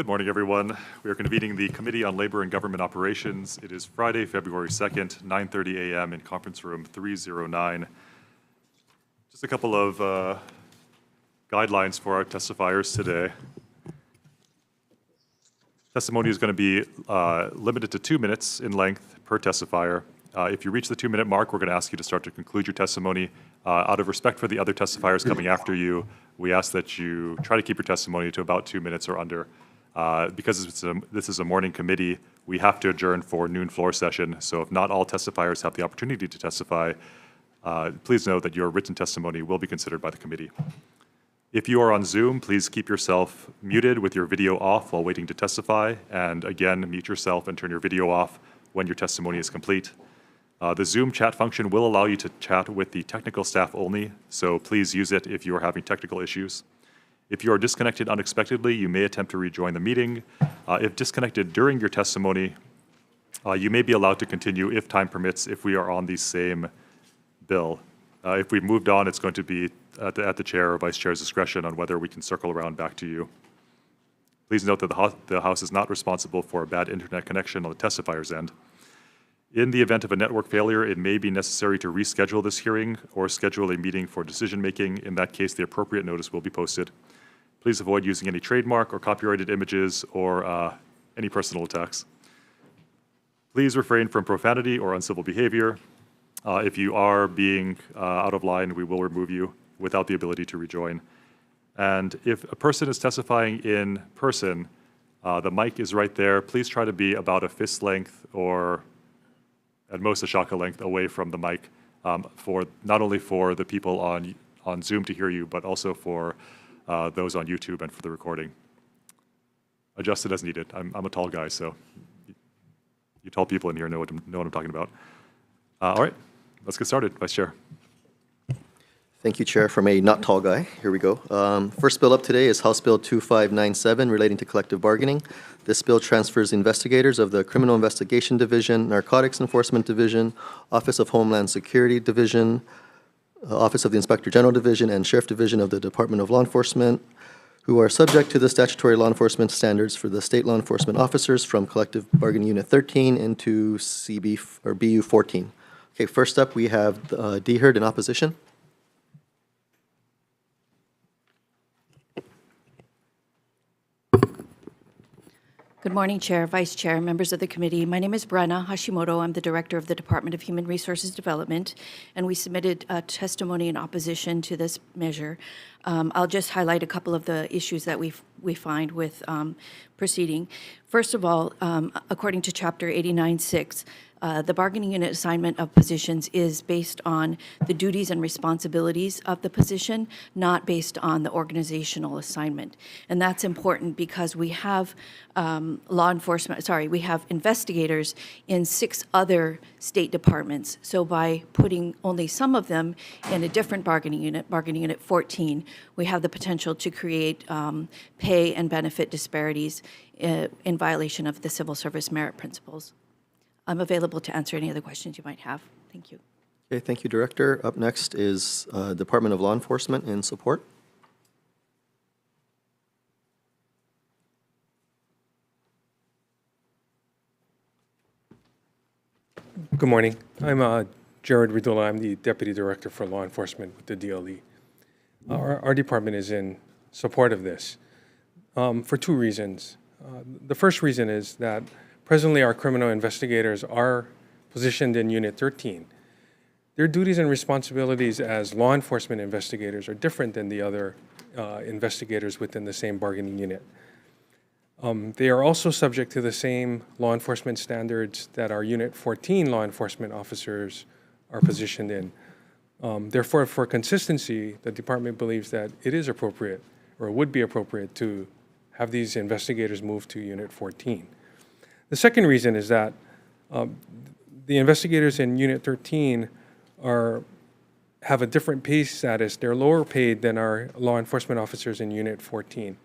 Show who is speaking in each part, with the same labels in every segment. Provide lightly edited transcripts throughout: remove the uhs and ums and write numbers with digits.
Speaker 1: Good morning, everyone. We are convening the Committee on Labor and Government Operations. It is Friday, February 2nd, 9:30 a.m. in conference room 309. Just a couple of guidelines for our testifiers today. Testimony is going to be limited to 2 minutes in length per testifier. If you reach the 2-minute mark, we're going to ask you to start to conclude your testimony. Out of respect for the other testifiers coming after you, we ask that you try to keep your testimony to about 2 minutes or under. Because this is a morning committee, we have to adjourn for noon floor session. So if not all testifiers have the opportunity to testify, please know that your written testimony will be considered by the committee. If you are on Zoom, please keep yourself muted with your video off while waiting to testify. And again, mute yourself and turn your video off when your testimony is complete. The Zoom chat function will allow you to chat with the technical staff only, so please use it if you are having technical issues. If you are disconnected unexpectedly, you may attempt to rejoin the meeting. If disconnected during your testimony, you may be allowed to continue if time permits if we are on the same bill. If we've moved on, it's going to be at the chair or vice chair's discretion on whether we can circle around back to you. Please note that the House is not responsible for a bad internet connection on the testifier's end. In the event of a network failure, it may be necessary to reschedule this hearing or schedule a meeting for decision-making. In that case, the appropriate notice will be posted. Please avoid using any trademark or copyrighted images or any personal attacks. Please refrain from profanity or uncivil behavior. If you are being out of line, we will remove you without the ability to rejoin. And if a person is testifying in person, the mic is right there. Please try to be about a fist length or at most a shaka length away from the mic, for not only for the people on Zoom to hear you, but also for those on YouTube and for the recording. Adjust it as needed. I'm a tall guy, so you tall people in here know what I'm talking about. All right, let's get started. Vice Chair.
Speaker 2: Thank you, Chair. From a not tall guy, here we go. First bill up today is House Bill 2597 relating to collective bargaining. This bill transfers investigators of the Criminal Investigation Division, Narcotics Enforcement Division, Office of Homeland Security Division, Office of the Inspector General Division, and Sheriff Division of the Department of Law Enforcement, who are subject to the statutory law enforcement standards for the state law enforcement officers from Collective Bargaining Unit 13 into BU 14. Okay, first up we have Deherd in opposition.
Speaker 3: Good morning, Chair, Vice Chair, members of the committee. My name is Brenna Hashimoto. I'm the Director of the Department of Human Resources Development, and we submitted testimony in opposition to this measure. I'll just highlight a couple of the issues that we find with proceeding. First of all, according to Chapter 89.6, the bargaining unit assignment of positions is based on the duties and responsibilities of the position, not based on the organizational assignment. And that's important because we have we have investigators in 6 other state departments. So by putting only some of them in a different bargaining unit 14, we have the potential to create pay and benefit disparities in violation of the civil service merit principles. I'm available to answer any other questions you might have. Thank you.
Speaker 2: Okay, thank you, Director. Up next is Department of Law Enforcement in support.
Speaker 4: Good morning. I'm Jared Ridula. I'm the Deputy Director for Law Enforcement with the DLE. Our department is in support of this for 2 reasons. The first reason is that presently our criminal investigators are positioned in Unit 13. Their duties and responsibilities as law enforcement investigators are different than the other investigators within the same bargaining unit. They are also subject to the same law enforcement standards that our Unit 14 law enforcement officers are positioned in. Therefore, for consistency, the department believes that it is appropriate, or would be appropriate, to have these investigators move to Unit 14. The second reason is that the investigators in Unit 13 have a different pay status. They're lower paid than our law enforcement officers in Unit 14.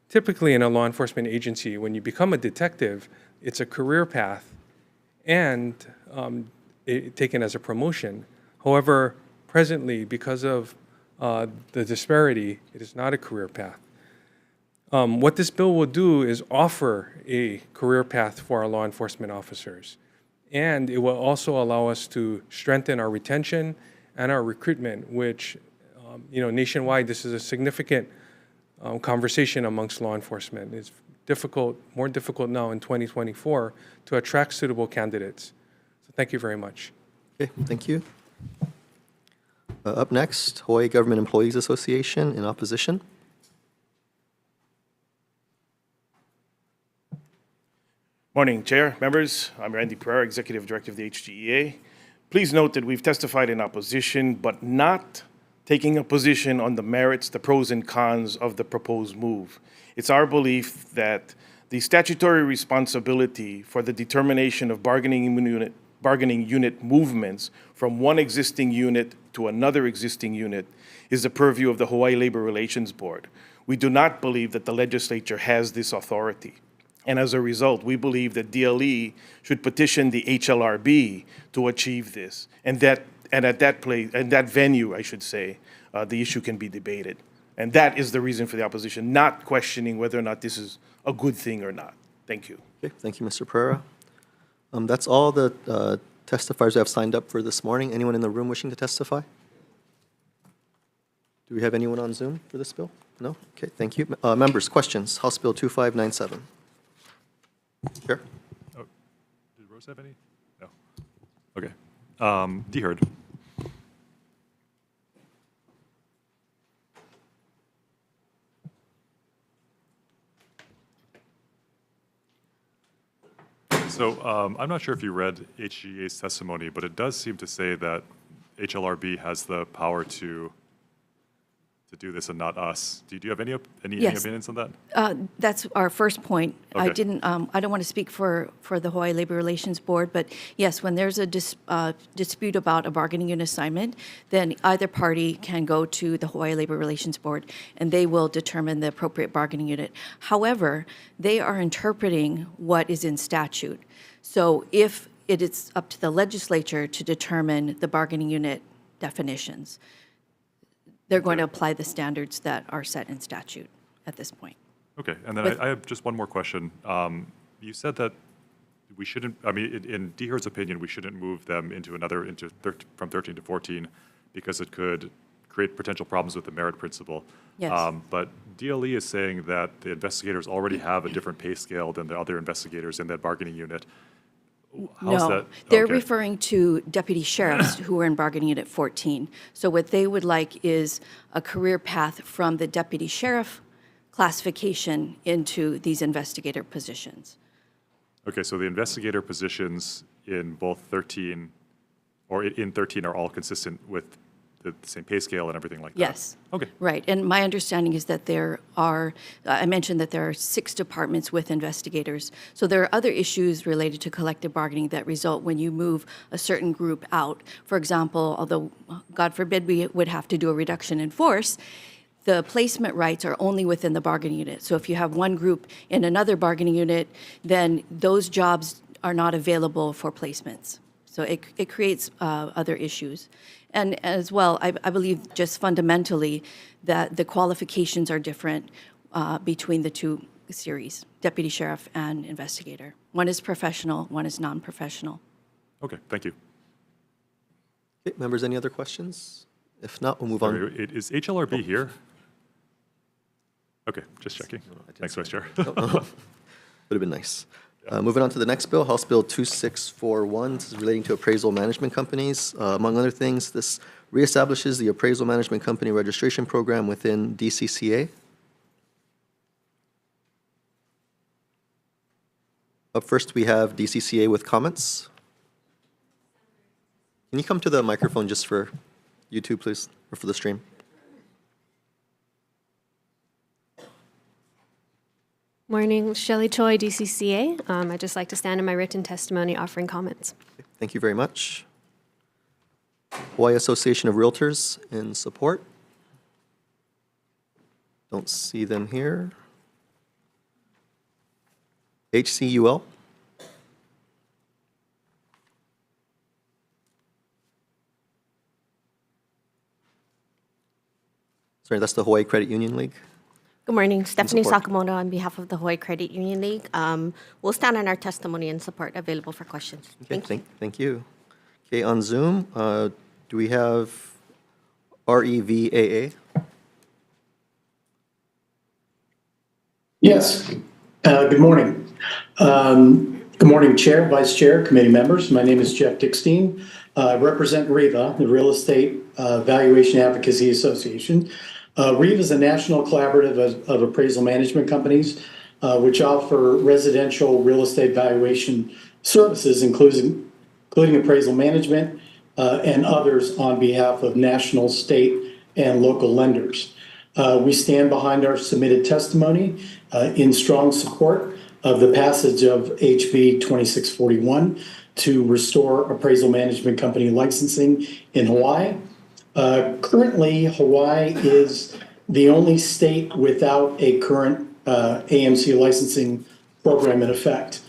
Speaker 4: Typically in a law enforcement agency, when you become a detective, it's a career path and taken as a promotion. However, presently, because of the disparity, it is not a career path. What this bill will do is offer a career path for our law enforcement officers. And it will also allow us to strengthen our retention and our recruitment, which, nationwide, this is a significant conversation amongst law enforcement. It's more difficult now in 2024 to attract suitable candidates. So thank you very much.
Speaker 2: Okay, thank you. Up next, Hawaii Government Employees Association in opposition.
Speaker 5: Morning, Chair, members. I'm Randy Pereira, Executive Director of the HGEA. Please note that we've testified in opposition, but not taking a position on the merits, the pros and cons of the proposed move. It's our belief that the statutory responsibility for the determination of bargaining unit movements from one existing unit to another existing unit is the purview of the Hawaii Labor Relations Board. We do not believe that the legislature has this authority. And as a result, we believe that DLE should petition the HLRB to achieve this. And at that venue, I should say, the issue can be debated. And that is the reason for the opposition, not questioning whether or not this is a good thing or not. Thank you.
Speaker 2: Okay, thank you, Mr. Pereira. That's all the testifiers who have signed up for this morning. Anyone in the room wishing to testify? Do we have anyone on Zoom for this bill? No? Okay, thank you. Members, questions? House Bill 2597. Chair?
Speaker 1: Oh, did Rose have any? No. Okay. D. Hurd. So I'm not sure if you read HGA's testimony, but it does seem to say that HLRB has the power to do this and not us. Do you have any
Speaker 3: Yes.
Speaker 1: opinions on that?
Speaker 3: That's our first point. I
Speaker 1: Okay.
Speaker 3: I don't want to speak for the Hawaii Labor Relations Board, but yes, when there's a dispute about a bargaining unit assignment, then either party can go to the Hawaii Labor Relations Board, and they will determine the appropriate bargaining unit. However, they are interpreting what is in statute. So if it is up to the legislature to determine the bargaining unit definitions, they're going to apply the standards that are set in statute at this point.
Speaker 1: Okay, and then
Speaker 3: With-
Speaker 1: I have just one more question. You said that we shouldn't, in D. Hurd's opinion, we shouldn't move them from 13 to 14 because it could create potential problems with the merit principle.
Speaker 3: Yes.
Speaker 1: But DLE is saying that the investigators already have a different pay scale than the other investigators in that bargaining unit. How's
Speaker 3: No,
Speaker 1: that?
Speaker 3: they're
Speaker 1: Okay.
Speaker 3: referring to deputy sheriffs who are in bargaining unit 14. So what they would like is a career path from the deputy sheriff classification into these investigator positions.
Speaker 1: Okay, so the investigator positions in both 13, or in 13 are all consistent with the same pay scale and everything like that?
Speaker 3: Yes.
Speaker 1: Okay.
Speaker 3: Right, and my understanding is that there are, I mentioned that there are 6 departments with investigators. So there are other issues related to collective bargaining that result when you move a certain group out. For example, although, God forbid, we would have to do a reduction in force, the placement rights are only within the bargaining unit. So if you have one group in another bargaining unit, then those jobs are not available for placements. So it creates other issues. And as well, I believe just fundamentally that the qualifications are different between the two series, deputy sheriff and investigator. One is professional, one is non-professional.
Speaker 1: Okay, thank you.
Speaker 2: Okay, members, any other questions? If not, we'll move on.
Speaker 1: Sorry, is HLRB here? Okay, just checking. Thanks, Vice Chair.
Speaker 2: Would have been nice. Moving on to the next bill, House Bill 2641. This is relating to appraisal management companies. Among other things, this reestablishes the appraisal management company registration program within DCCA. Up first, we have DCCA with comments. Can you come to the microphone just for YouTube, please, or for the stream?
Speaker 6: Morning, Shelley Choi, DCCA. I'd just like to stand in my written testimony offering comments.
Speaker 2: Thank you very much. Hawaii Association of Realtors in support. Don't see them here. HCUL. Sorry, that's the Hawaii Credit Union League.
Speaker 7: Good morning. Stephanie
Speaker 2: support.
Speaker 7: Sakamoto on behalf of the Hawaii Credit Union League. We'll stand on our testimony and support available for questions.
Speaker 2: Okay,
Speaker 7: Thank you.
Speaker 2: thank you. Okay, on Zoom, do we have REVAA?
Speaker 8: Yes. Good morning. Good morning, Chair, Vice Chair, committee members. My name is Jeff Dickstein. I represent REVA, the Real Estate Valuation Advocacy Association. REVA is a national collaborative of appraisal management companies which offer residential real estate valuation services, including appraisal management and others on behalf of national, state, and local lenders. We stand behind our submitted testimony in strong support of the passage of HB 2641 to restore appraisal management company licensing in Hawaii. Currently, Hawaii is the only state without a current AMC licensing program in effect.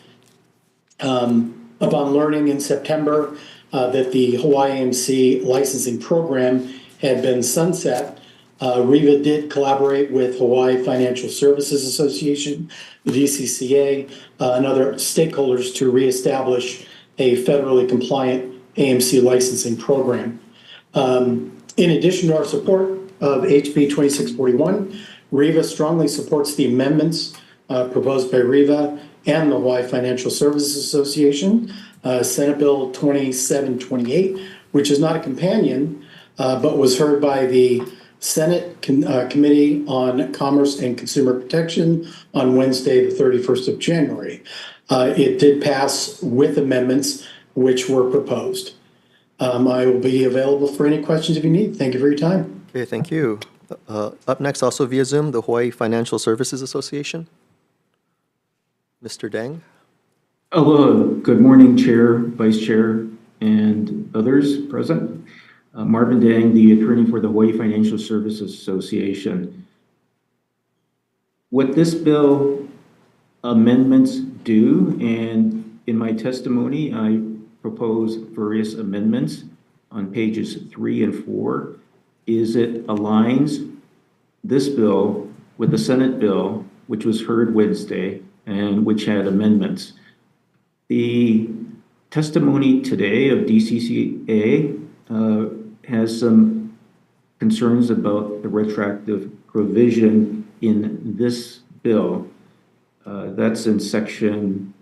Speaker 8: Upon learning in September that the Hawaii AMC licensing program had been sunset, REVA did collaborate with Hawaii Financial Services Association, the DCCA, and other stakeholders to reestablish a federally compliant AMC licensing program. In addition to our support of HB 2641, REVA strongly supports the amendments proposed by REVA and the Hawaii Financial Services Association, Senate Bill 2728, which is not a companion, but was heard by the Senate Committee on Commerce and Consumer Protection on Wednesday, the 31st of January. It did pass with amendments which were proposed. I will be available for any questions if you need. Thank you for your time.
Speaker 2: Okay, thank you. Up next, also via Zoom, the Hawaii Financial Services Association. Mr. Dang.
Speaker 9: Aloha. Good morning, Chair, Vice Chair, and others present. Marvin Dang, the attorney for the Hawaii Financial Services Association. What this bill amendments do, and in my testimony, I propose various amendments on pages 3 and 4, is it aligns this bill with the Senate bill, which was heard Wednesday and which had amendments. The testimony today of DCCA has some concerns about the retroactive provision in this bill. That's in section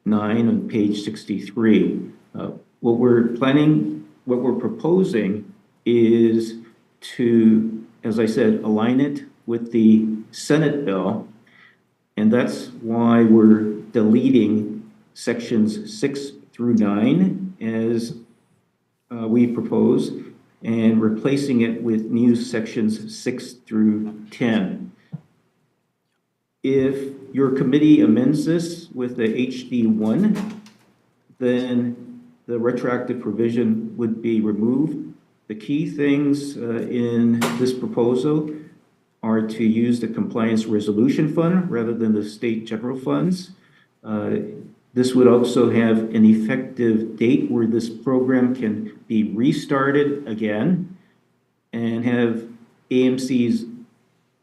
Speaker 9: 9 on page 63. What we're proposing is to, as I said, align it with the Senate bill, and that's why we're deleting sections 6 through 9 as we propose, and replacing it with new sections 6 through 10. If your committee amends this with the HD1, then the retroactive provision would be removed. The key things in this proposal are to use the Compliance Resolution Fund rather than the state general funds. This would also have an effective date where this program can be restarted again and have AMCs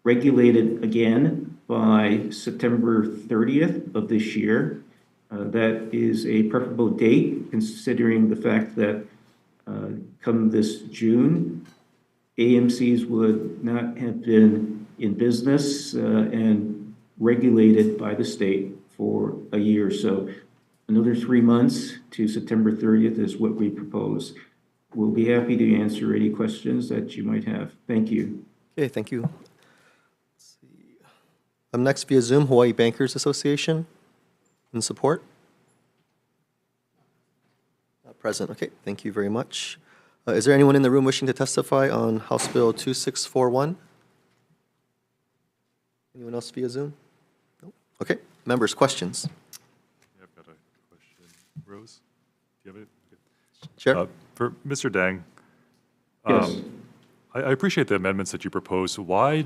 Speaker 9: regulated again by September 30th of this year. That is a preferable date considering the fact that come this June, AMCs would not have been in business and regulated by the state for a year. So another 3 months to September 30th is what we propose. We'll be happy to answer any questions that you might have. Thank you.
Speaker 2: Okay, thank you. Let's see. Next via Zoom, Hawaii Bankers Association. In support? Present. Okay, thank you very much. Is there anyone in the room wishing to testify on House Bill 2641? Anyone else via Zoom? No? Okay, members, questions?
Speaker 1: Yeah, I've got a question. Rose, do you have it? Okay.
Speaker 2: Chair?
Speaker 1: For Mr. Dang,
Speaker 9: Yes.
Speaker 1: I appreciate the amendments that you proposed. Why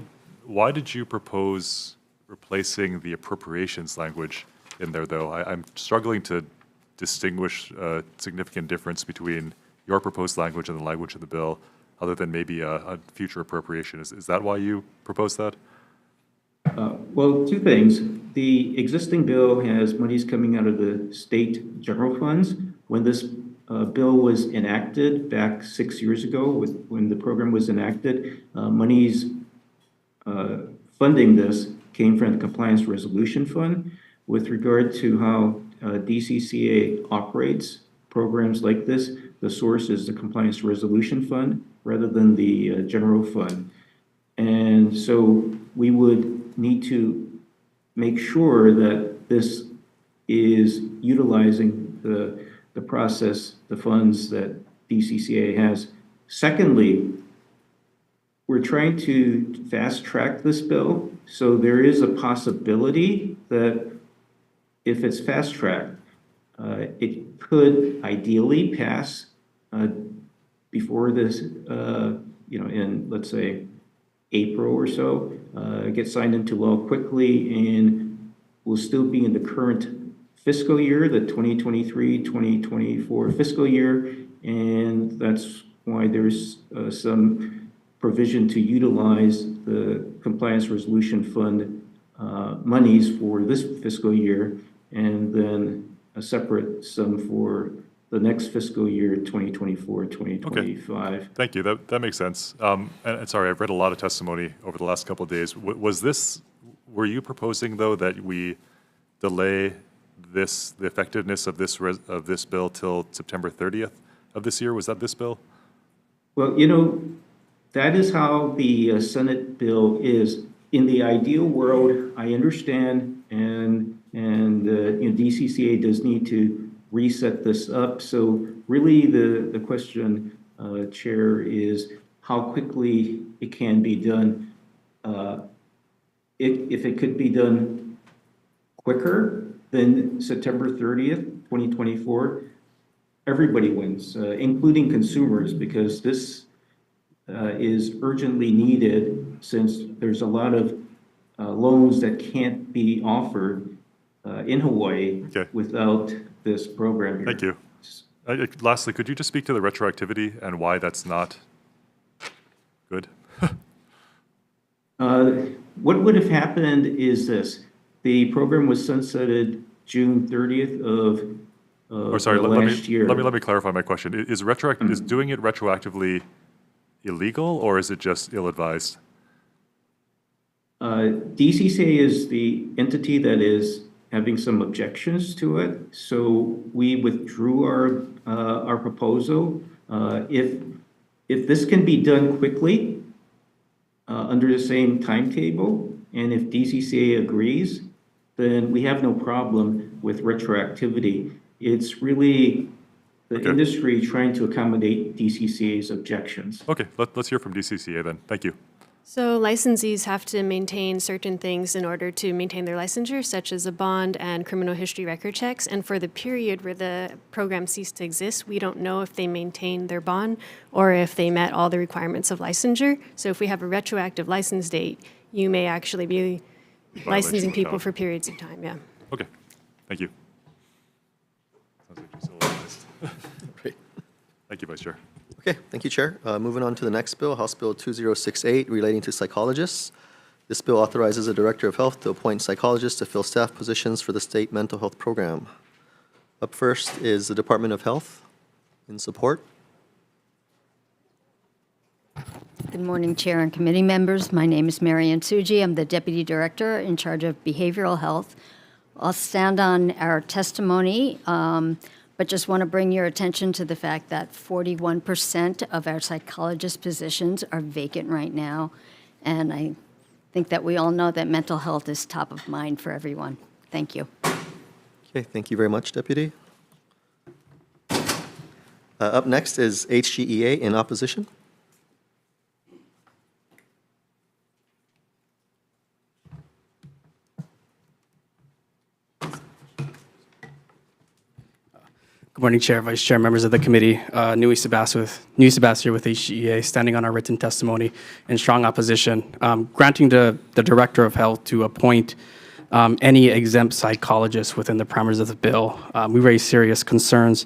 Speaker 1: did you propose replacing the appropriations language in there, though? I'm struggling to distinguish a significant difference between your proposed language and the language of the bill, other than maybe a future appropriation. Is that why you proposed that?
Speaker 9: Well, two things. The existing bill has monies coming out of the state general funds. When this bill was enacted back 6 years ago, when the program was enacted, monies funding this came from the Compliance Resolution Fund. With regard to how DCCA operates programs like this, the source is the Compliance Resolution Fund rather than the general fund. And so we would need to make sure that this is utilizing the process, the funds that DCCA has. Secondly, we're trying to fast track this bill, so there is a possibility that if it's fast tracked, it could ideally pass before this, in, let's say, April or so, get signed into law quickly, and will still be in the current fiscal year, the 2023-2024 fiscal year, and that's why there's some provision to utilize the Compliance Resolution Fund monies for this fiscal year, and then a separate sum for the next fiscal year, 2024-2025.
Speaker 1: Okay. Thank you. That makes sense. And sorry, I've read a lot of testimony over the last couple of days. Were you proposing, though, that we delay the effectiveness of this bill till September 30th of this year? Was that this bill?
Speaker 9: Well, that is how the Senate bill is. In the ideal world, I understand, and DCCA does need to reset this up. So really the question, Chair, is how quickly it can be done. If it could be done quicker than September 30th, 2024, everybody wins, including consumers, because this is urgently needed since there's a lot of loans that can't be offered in Hawaii without this program here.
Speaker 1: Thank you. Lastly, could you just speak to the retroactivity and why that's not good?
Speaker 9: What would have happened is this. The program was sunsetted June 30th of last year.
Speaker 1: Let me clarify my question. Is doing it retroactively illegal, or is it just ill-advised?
Speaker 9: DCCA is the entity that is having some objections to it, so we withdrew our proposal. If this can be done quickly under the same timetable, and if DCCA agrees, then we have no problem with retroactivity. It's really the industry trying to accommodate DCCA's objections.
Speaker 1: Okay, let's hear from DCCA then. Thank you.
Speaker 6: So licensees have to maintain certain things in order to maintain their licensure, such as a bond and criminal history record checks. And for the period where the program ceased to exist, we don't know if they maintained their bond or if they met all the requirements of licensure. So if we have a retroactive license date, you may actually be licensing people for periods of time, yeah.
Speaker 1: Okay, thank you. Sounds like you're still organized.
Speaker 2: Great.
Speaker 1: Thank you, Vice Chair.
Speaker 2: Okay, thank you, Chair. Moving on to the next bill, House Bill 2068, relating to psychologists. This bill authorizes the Director of Health to appoint psychologists to fill staff positions for the state mental health program. Up first is the Department of Health. In support.
Speaker 10: Good morning, Chair and committee members. My name is Marianne Tsuji. I'm the Deputy Director in charge of Behavioral Health. I'll stand on our testimony, but just want to bring your attention to the fact that 41% of our psychologist positions are vacant right now. And I think that we all know that mental health is top of mind for everyone. Thank you.
Speaker 2: Okay, thank you very much, Deputy. Up next is HGEA in opposition.
Speaker 11: Good morning, Chair, Vice Chair, members of the committee. Nui Sebastian with HGEA, standing on our written testimony in strong opposition, granting the Director of Health to appoint any exempt psychologist within the parameters of the bill. We raise serious concerns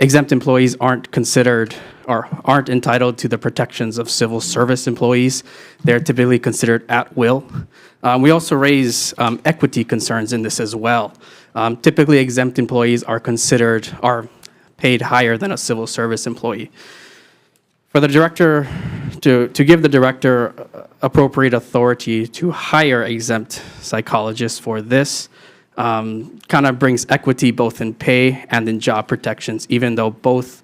Speaker 11: exempt employees aren't considered or aren't entitled to the protections of civil service employees. They're typically considered at will. We also raise equity concerns in this as well. Typically, exempt employees are paid higher than a civil service employee. For the director, to give the director appropriate authority to hire exempt psychologists for this, kind of brings equity both in pay and in job protections, even though both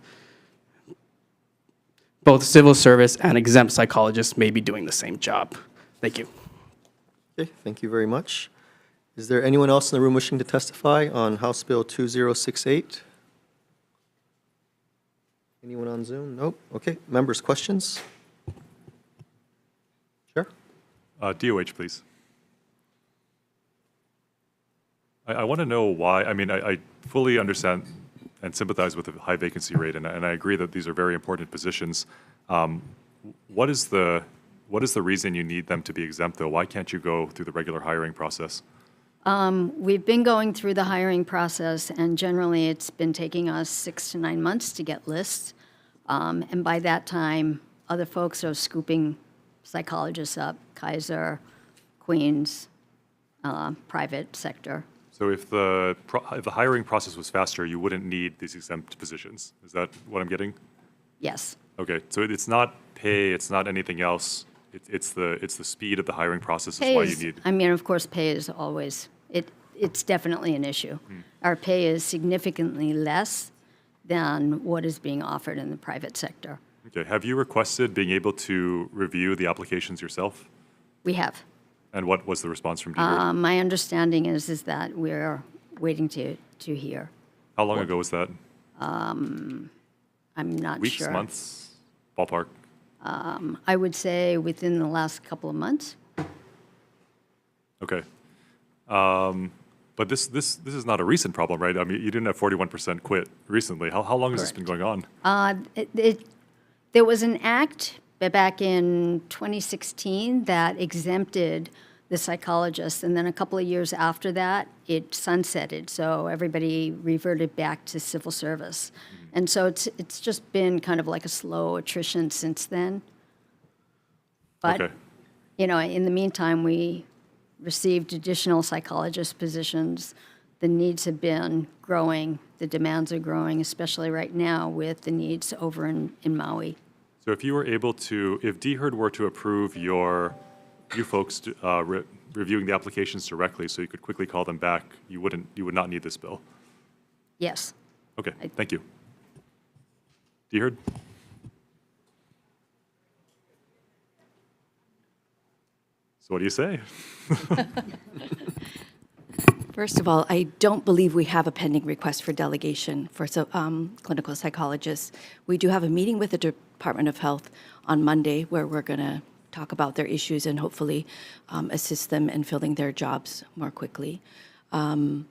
Speaker 11: civil service and exempt psychologists may be doing the same job. Thank you.
Speaker 2: Okay, thank you very much. Is there anyone else in the room wishing to testify on House Bill 2068? Anyone on Zoom? Nope. Okay, members, questions? Sure.
Speaker 1: DOH, please. I want to know why. I mean, I fully understand and sympathize with the high vacancy rate, and I agree that these are very important positions. What is the reason you need them to be exempt, though? Why can't you go through the regular hiring process?
Speaker 10: We've been going through the hiring process, and generally it's been taking us 6 to 9 months to get lists. And by that time, other folks are scooping psychologists up, Kaiser, Queens, private sector.
Speaker 1: So if the hiring process was faster, you wouldn't need these exempt positions. Is that what I'm getting?
Speaker 10: Yes.
Speaker 1: Okay, so it's not pay, it's not anything else. It's the speed of the hiring process is
Speaker 10: Pay
Speaker 1: why
Speaker 10: is,
Speaker 1: you need.
Speaker 10: I mean, of course, pay is always, it's definitely an issue. Our pay is significantly less than what is being offered in the private sector.
Speaker 1: Okay, have you requested being able to review the applications yourself?
Speaker 10: We have.
Speaker 1: And what was the response from DOH?
Speaker 10: My understanding is that we're waiting to hear.
Speaker 1: How long ago was that?
Speaker 10: I'm not
Speaker 1: Weeks,
Speaker 10: sure.
Speaker 1: months, ballpark?
Speaker 10: I would say within the last couple of months.
Speaker 1: Okay. But this is not a recent problem, right? I mean, you didn't have 41% quit recently. How long has this been going on?
Speaker 10: There was an act back in 2016 that exempted the psychologists, and then a couple of years after that, it sunsetted, so everybody reverted back to civil service. And so it's just been kind of like a slow attrition since then. But,
Speaker 1: Okay.
Speaker 10: you know, in the meantime, we received additional psychologist positions. The needs have been growing, the demands are growing, especially right now with the needs over in Maui.
Speaker 1: So if you were able to, if DHERD were to approve you folks reviewing the applications directly so you could quickly call them back, you would not need this bill?
Speaker 10: Yes.
Speaker 1: Okay, thank you. DHERD? So what do you say?
Speaker 3: First of all, I don't believe we have a pending request for delegation for clinical psychologists. We do have a meeting with the Department of Health on Monday where we're going to talk about their issues and hopefully assist them in filling their jobs more quickly. I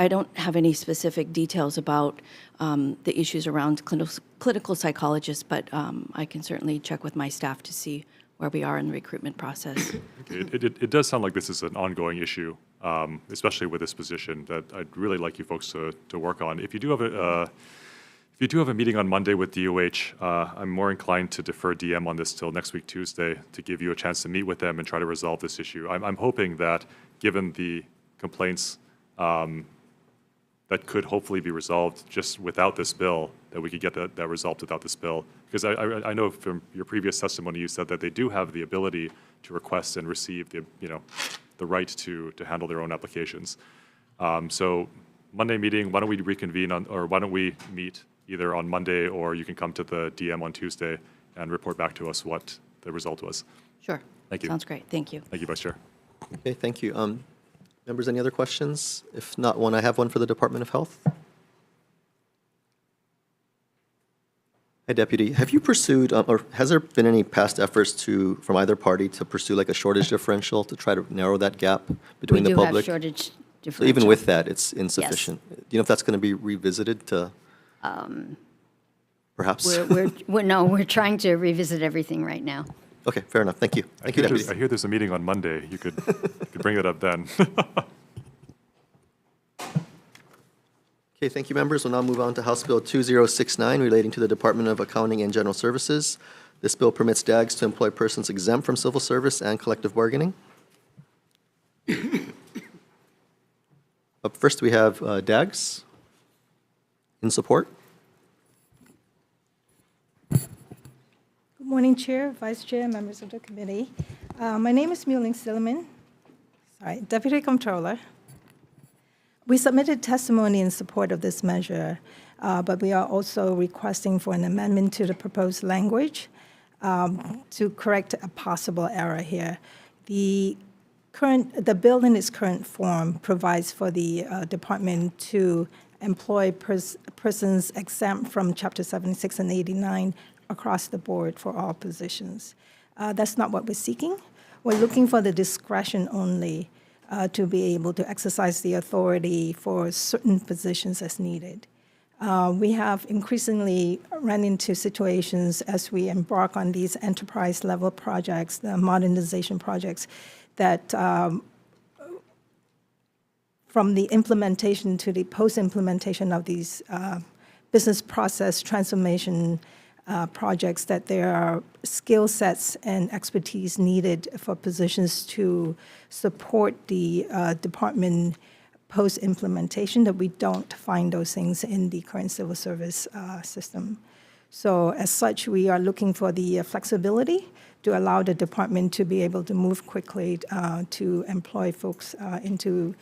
Speaker 3: don't have any specific details about the issues around clinical psychologists, but I can certainly check with my staff to see where we are in the recruitment process.
Speaker 1: Okay, it does sound like this is an ongoing issue, especially with this position that I'd really like you folks to work on. If you do have a meeting on Monday with DOH, I'm more inclined to defer DM on this till next week Tuesday to give you a chance to meet with them and try to resolve this issue. I'm hoping that given the complaints that could hopefully be resolved just without this bill, that we could get that resolved without this bill. Because I know from your previous testimony, you said that they do have the ability to request and receive the right to handle their own applications. So Monday meeting, why don't we reconvene or why don't we meet either on Monday or you can come to the DM on Tuesday and report back to us what the result was.
Speaker 3: Sure.
Speaker 1: Thank you.
Speaker 3: Sounds great. Thank you.
Speaker 1: Thank you, Vice Chair.
Speaker 2: Okay, thank you. Members, any other questions? If not one, I have one for the Department of Health. Hi, Deputy. Have you pursued, or has there been any past efforts from either party to pursue like a shortage differential to try to narrow that gap between the
Speaker 10: We do have
Speaker 2: public?
Speaker 10: shortage
Speaker 2: So even
Speaker 10: differential.
Speaker 2: with that, it's insufficient. Do you know if that's going to be revisited to, perhaps?
Speaker 10: We're trying to revisit everything right now.
Speaker 2: Okay, fair enough. Thank you. Thank you, Deputy.
Speaker 1: I hear there's a meeting on Monday. You could bring it up then.
Speaker 2: Okay, thank you, members. We'll now move on to House Bill 2069 relating to the Department of Accounting and General Services. This bill permits DAGs to employ persons exempt from civil service and collective bargaining. Up first, we have DAGs. In support.
Speaker 12: Good morning, Chair, Vice Chair, members of the committee. My name is Muling Silliman, Deputy Comptroller. We submitted testimony in support of this measure, but we are also requesting for an amendment to the proposed language to correct a possible error here. The bill in its current form provides for the department to employ persons exempt from Chapter 76 and 89 across the board for all positions. That's not what we're seeking. We're looking for the discretion only to be able to exercise the authority for certain positions as needed. We have increasingly run into situations as we embark on these enterprise-level projects, the modernization projects, that from the implementation to the post-implementation of these business process transformation projects, that there are skill sets and expertise needed for positions to support the department post-implementation, that we don't find those things in the current civil service system. So as such, we are looking for the flexibility to allow the department to be able to move quickly to employ folks into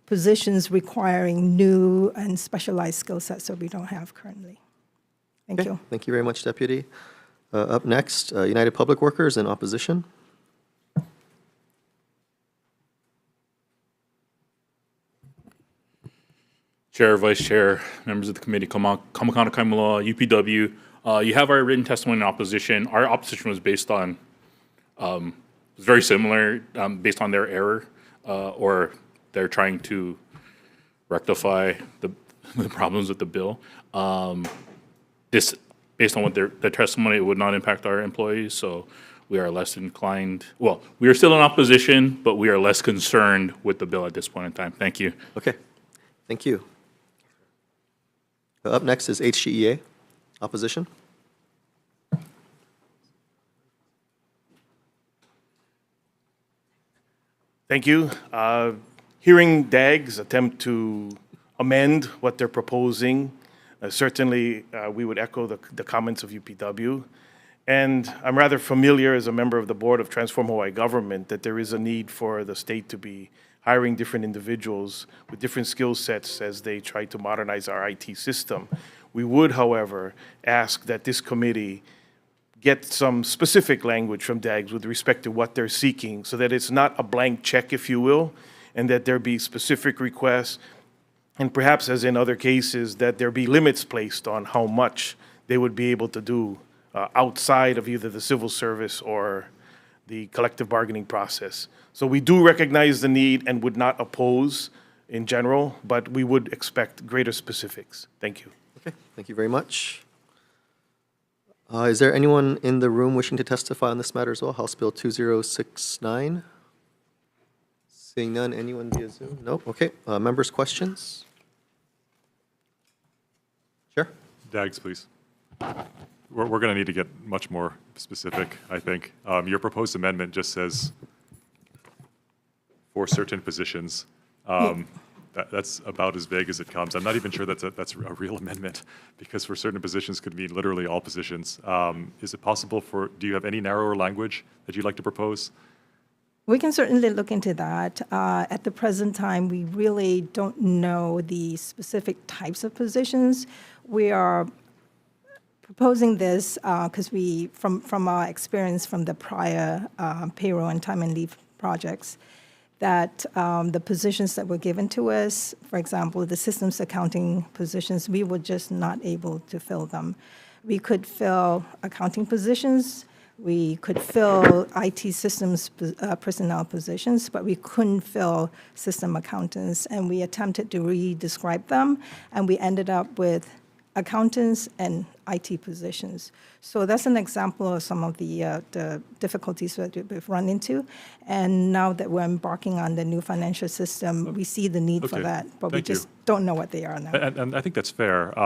Speaker 12: positions requiring new and specialized skill sets that we don't have currently. Thank you.
Speaker 2: Thank you very much, Deputy. Up next, United Public Workers in opposition.
Speaker 13: Chair, Vice Chair, members of the committee, Kamakana Kaimaloa, UPW. You have our written testimony in opposition. Our opposition was based on, was very similar, based on their error, or they're trying to rectify the problems with the bill. This, based on what their testimony, it would not impact our employees, so we are less inclined. Well, we are still in opposition, but we are less concerned with the bill at this point in time. Thank you.
Speaker 2: Okay, thank you. Up next is HGEA, opposition.
Speaker 5: Thank you. Hearing DAGs attempt to amend what they're proposing, certainly we would echo the comments of UPW. And I'm rather familiar as a member of the board of Transform Hawaii Government that there is a need for the state to be hiring different individuals with different skill sets as they try to modernize our IT system. We would, however, ask that this committee get some specific language from DAGs with respect to what they're seeking so that it's not a blank check, if you will, and that there be specific requests, and perhaps as in other cases, that there be limits placed on how much they would be able to do outside of either the civil service or the collective bargaining process. So we do recognize the need and would not oppose in general, but we would expect greater specifics. Thank you.
Speaker 2: Okay, thank you very much. Is there anyone in the room wishing to testify on this matter as well? House Bill 2069. Seeing none, anyone via Zoom? No? Okay, members' questions? Chair?
Speaker 1: DAGs, please. We're going to need to get much more specific, I think. Your proposed amendment just says for certain positions. That's about as vague as it comes. I'm not even sure that's a real amendment, because for certain positions could mean literally all positions. Is it possible do you have any narrower language that you'd like to propose?
Speaker 12: We can certainly look into that. At the present time, we really don't know the specific types of positions. We are proposing this because from our experience from the prior payroll and time and leave projects, that the positions that were given to us, for example, the systems accounting positions, we were just not able to fill them. We could fill accounting positions, we could fill IT systems personnel positions, but we couldn't fill system accountants, and we attempted to re-describe them, and we ended up with accountants and IT positions. So that's an example of some of the difficulties that we've run into. And now that we're embarking on the new financial system, we see the need for
Speaker 1: Okay.
Speaker 12: that, but we
Speaker 1: Thank you.
Speaker 12: just don't know what they are now.
Speaker 1: And I think that's fair.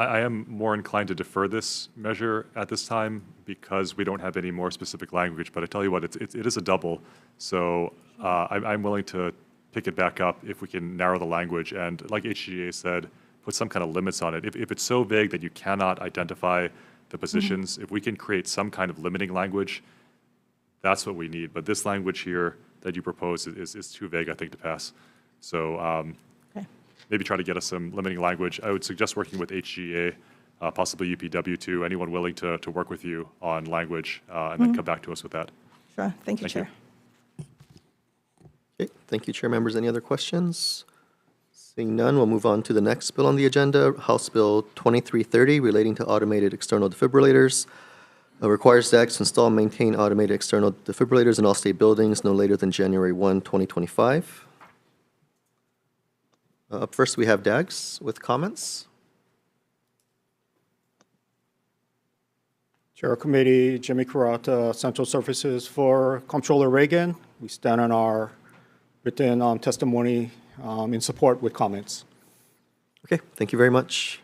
Speaker 1: I am more inclined to defer this measure at this time because we don't have any more specific language. But I tell you what, it is a double. So I'm willing to pick it back up if we can narrow the language. And like HGA said, put some kind of limits on it. If it's so vague that you cannot identify the positions, if we can create some kind of limiting language, that's what we need. But this language here that you propose is too vague, I think, to pass. So maybe try to get us some limiting language. I would suggest working with HGA, possibly UPW too, anyone willing to work with you on language, and then come back to us with that.
Speaker 12: Sure, thank you,
Speaker 1: Thank you.
Speaker 12: Chair.
Speaker 2: Okay, thank you, Chair members. Any other questions? Seeing none, we'll move on to the next bill on the agenda, House Bill 2330, relating to automated external defibrillators. Requires DAGs to install and maintain automated external defibrillators in all state buildings no later than January 1, 2025. Up first, we have DAGs with comments.
Speaker 14: Chair of Committee, Jimmy Kurata, Central Services for Comptroller Reagan. We stand on our written testimony in support with comments.
Speaker 2: Okay, thank you very much.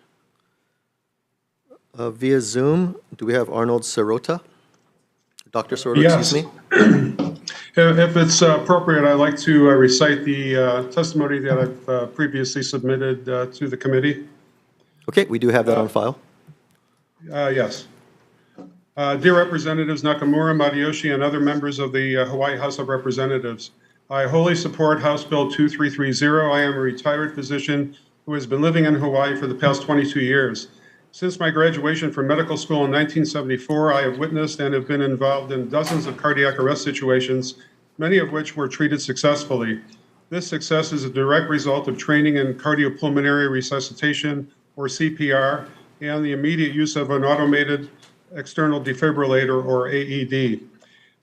Speaker 2: Via Zoom, do we have Arnold Sirota? Dr. Sirota,
Speaker 15: Yes.
Speaker 2: excuse me?
Speaker 15: If it's appropriate, I'd like to recite the testimony that I've previously submitted to the committee.
Speaker 2: Okay, we do have that on file.
Speaker 15: Yes. Dear Representatives Nakamura, Matayoshi, and other members of the Hawaii House of Representatives, I wholly support House Bill 2330. I am a retired physician who has been living in Hawaii for the past 22 years. Since my graduation from medical school in 1974, I have witnessed and have been involved in dozens of cardiac arrest situations, many of which were treated successfully. This success is a direct result of training in cardiopulmonary resuscitation, or CPR, and the immediate use of an automated external defibrillator, or AED.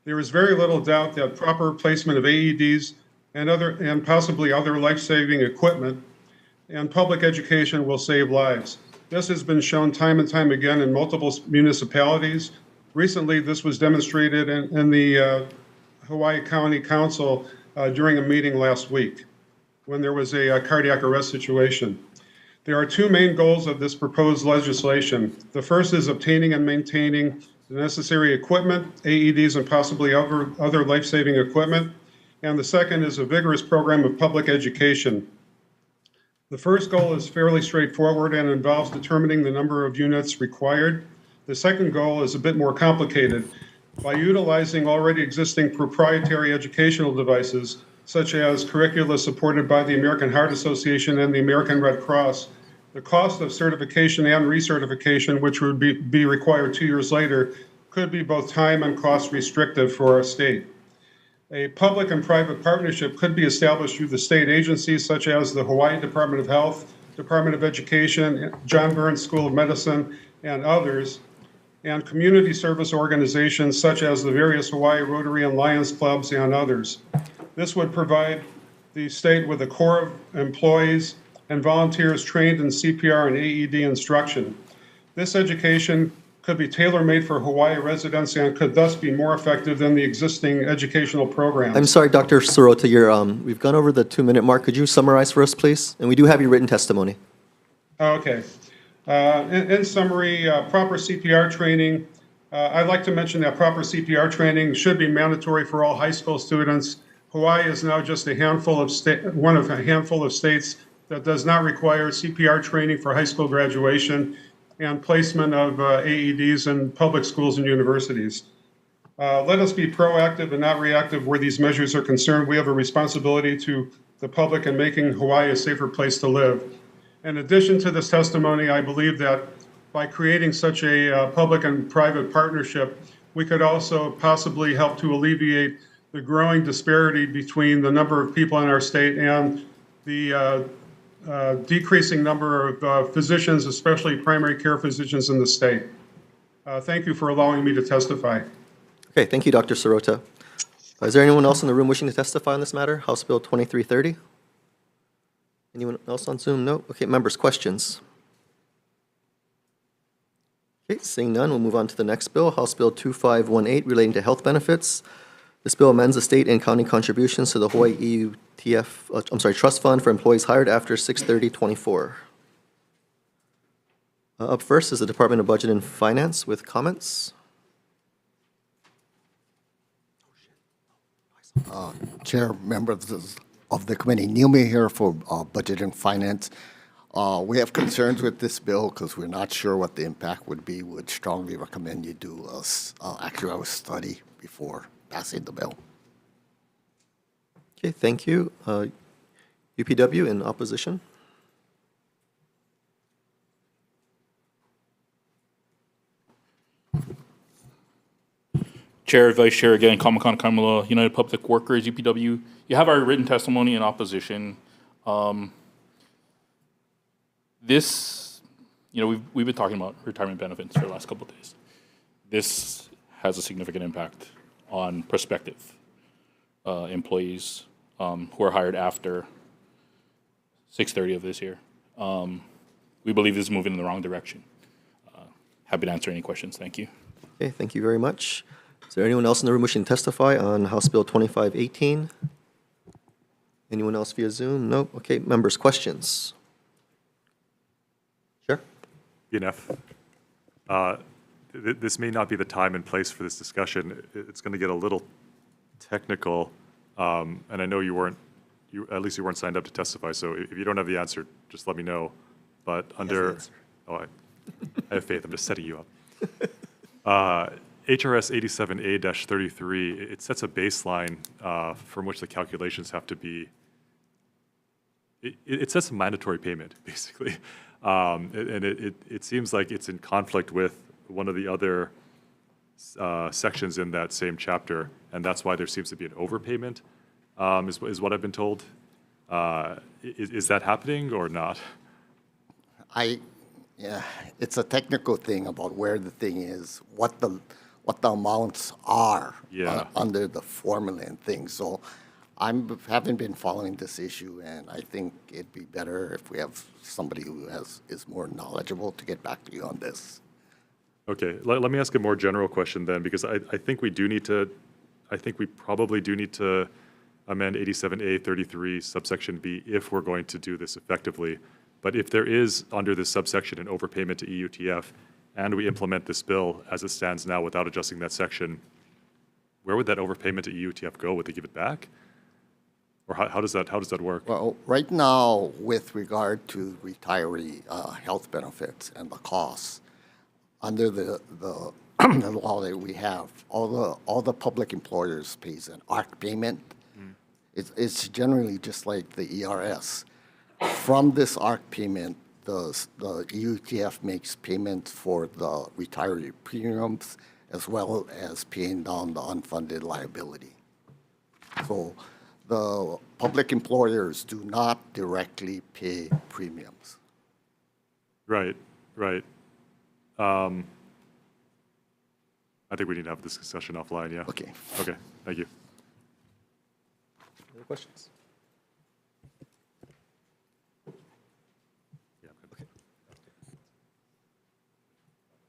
Speaker 15: There is very little doubt that proper placement of AEDs and possibly other life-saving equipment and public education will save lives. This has been shown time and time again in multiple municipalities. Recently, this was demonstrated in the Hawaii County Council during a meeting last week when there was a cardiac arrest situation. There are two main goals of this proposed legislation. The first is obtaining and maintaining the necessary equipment, AEDs, and possibly other life-saving equipment. And the second is a vigorous program of public education. The first goal is fairly straightforward and involves determining the number of units required. The second goal is a bit more complicated. By utilizing already existing proprietary educational devices, such as curricula supported by the American Heart Association and the American Red Cross, the cost of certification and recertification, which would be required 2 years later, could be both time and cost restrictive for our state. A public and private partnership could be established through the state agencies such as the Hawaii Department of Health, Department of Education, John Burns School of Medicine, and others, and community service organizations such as the various Hawaii Rotary and Lions Clubs and others. This would provide the state with a core of employees and volunteers trained in CPR and AED instruction. This education could be tailor-made for Hawaii residents and could thus be more effective than the existing educational programs.
Speaker 2: I'm sorry, Dr. Sirota, we've gone over the 2-minute mark. Could you summarize for us, please? And we do have your written testimony.
Speaker 15: Okay. In summary, proper CPR training. I'd like to mention that proper CPR training should be mandatory for all high school students. Hawaii is now just one of a handful of states that does not require CPR training for high school graduation and placement of AEDs in public schools and universities. Let us be proactive and not reactive where these measures are concerned. We have a responsibility to the public in making Hawaii a safer place to live. In addition to this testimony, I believe that by creating such a public and private partnership, we could also possibly help to alleviate the growing disparity between the number of people in our state and the decreasing number of physicians, especially primary care physicians in the state. Thank you for allowing me to testify.
Speaker 2: Okay, thank you, Dr. Sirota. Is there anyone else in the room wishing to testify on this matter? House Bill 2330? Anyone else on Zoom? No? Okay, members, questions? Okay, seeing none, we'll move on to the next bill, House Bill 2518, relating to health benefits. This bill amends the state and county contributions to the Hawaii Trust Fund for employees hired after 6/30/24. Up first is the Department of Budget and Finance with comments.
Speaker 16: Chair, members of the committee, Neil May here for Budget and Finance. We have concerns with this bill because we're not sure what the impact would be. Would strongly recommend you do a actuarial study before passing the bill.
Speaker 2: Okay, thank you. UPW in opposition.
Speaker 13: Chair, Vice Chair, again, Kamakana Kaimala, United Public Workers, UPW. You have our written testimony in opposition. This, we've been talking about retirement benefits for the last couple of days. This has a significant impact on prospective employees who are hired after 6/30 of this year. We believe this is moving in the wrong direction. Happy to answer any questions. Thank you.
Speaker 2: Okay, thank you very much. Is there anyone else in the room wishing to testify on House Bill 2518? Anyone else via Zoom? No? Okay, members, questions? Sure.
Speaker 1: BNF. This may not be the time and place for this discussion. It's going to get a little technical, and I know at least you weren't signed up to testify, so if you don't have the answer, just let me know. But under, I have faith, I'm just setting you up. HRS 87A-33, it sets a baseline from which the calculations have to be, it sets a mandatory payment, basically. And it seems like it's in conflict with one of the other sections in that same chapter, and that's why there seems to be an overpayment, is what I've been told. Is that happening or not?
Speaker 16: Yeah, it's a technical thing about where the thing is, what the amounts are under the formula and things. So I haven't been following this issue, and I think it'd be better if we have somebody who is more knowledgeable to get back to you on this.
Speaker 1: Okay, let me ask a more general question then, because I think we probably do need to amend 87A-33 subsection B if we're going to do this effectively. But if there is, under this subsection, an overpayment to EUTF, and we implement this bill as it stands now without adjusting that section, where would that overpayment to EUTF go? Would they give it back? Or how does that work?
Speaker 16: Well, right now, with regard to retiree health benefits and the costs, under the law that we have, all the public employers pays an ARC payment. It's generally just like the ERS. From this ARC payment, the EUTF makes payments for the retiree premiums as well as paying down the unfunded liability. So the public employers do not directly pay premiums.
Speaker 1: Right. I think we need to have this discussion offline, yeah.
Speaker 16: Okay.
Speaker 1: Okay, thank you.
Speaker 2: Any questions?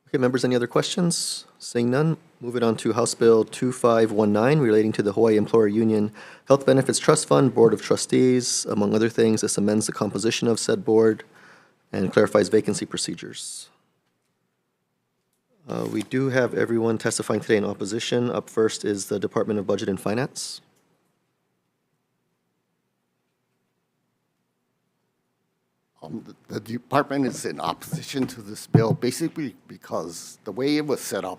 Speaker 2: Okay, members, any other questions? Seeing none, move it on to House Bill 2519 relating to the Hawaii Employer Union Health Benefits Trust Fund Board of Trustees. Among other things, this amends the composition of said board and clarifies vacancy procedures. We do have everyone testifying today in opposition. Up first is the Department of Budget and Finance.
Speaker 16: The department is in opposition to this bill, basically because the way it was set up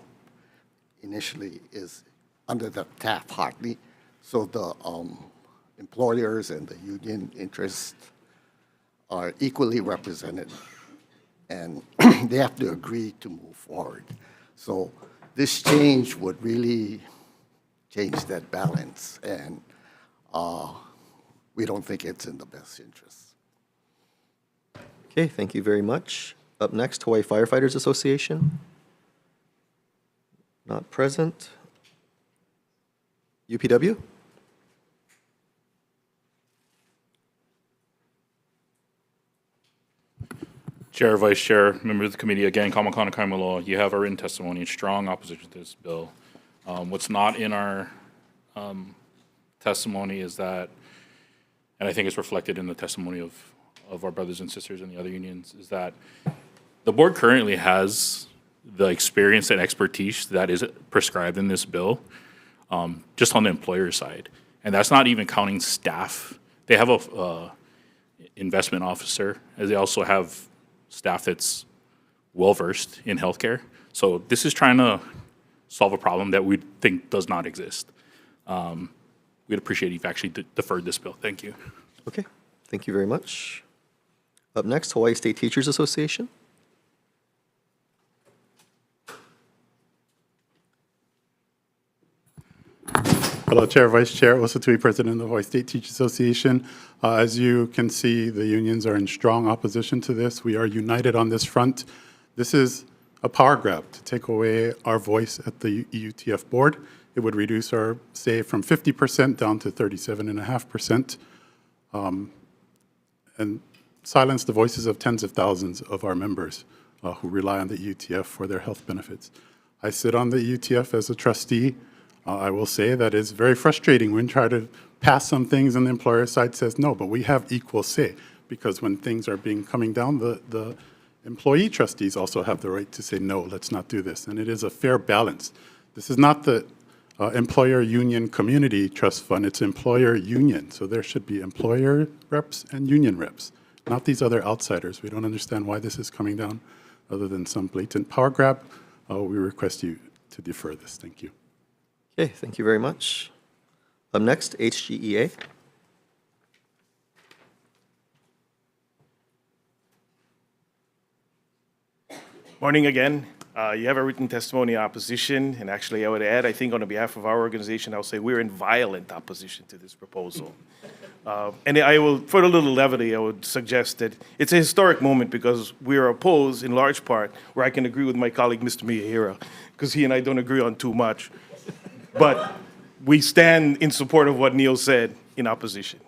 Speaker 16: initially is under the Taft-Hartley, so the employers and the union interests are equally represented, and they have to agree to move forward. So this change would really change that balance, and we don't think it's in the best interest.
Speaker 2: Okay, thank you very much. Up next, Hawaii Firefighters Association. Not present. UPW?
Speaker 13: Chair, Vice Chair, members of the committee, again, Kamakana Kaimaloa, you have our written testimony in strong opposition to this bill. What's not in our testimony is that, and I think it's reflected in the testimony of our brothers and sisters in the other unions, is that the board currently has the experience and expertise that is prescribed in this bill, just on the employer side. And that's not even counting staff. They have a investment officer, as they also have staff that's well-versed in healthcare. So this is trying to solve a problem that we think does not exist. We'd appreciate if you actually deferred this bill. Thank you.
Speaker 2: Okay, thank you very much. Up next, Hawaii State Teachers Association.
Speaker 17: Hello, Chair, Vice Chair, Osatui, President of the Hawaii State Teachers Association. As you can see, the unions are in strong opposition to this. We are united on this front. This is a power grab to take away our voice at the EUTF board. It would reduce our say from 50% down to 37.5%, and silence the voices of tens of thousands of our members who rely on the EUTF for their health benefits. I sit on the EUTF as a trustee. I will say that it's very frustrating when we try to pass some things and the employer side says no, but we have equal say, because when things are coming down, the employee trustees also have the right to say no, let's not do this. And it is a fair balance. This is not the employer union community trust fund, it's employer union. So there should be employer reps and union reps, not these other outsiders. We don't understand why this is coming down other than some blatant power grab. We request you to defer this. Thank you.
Speaker 2: Okay, thank you very much. Up next, HGEA.
Speaker 5: Morning again. You have a written testimony opposition, and actually I would add, I think on behalf of our organization, I'll say we're in violent opposition to this proposal. And I will, for a little levity, I would suggest that it's a historic moment because we are opposed in large part, where I can agree with my colleague, Mr. Miyahira, because he and I don't agree on too much. But we stand in support of what Neil said in opposition.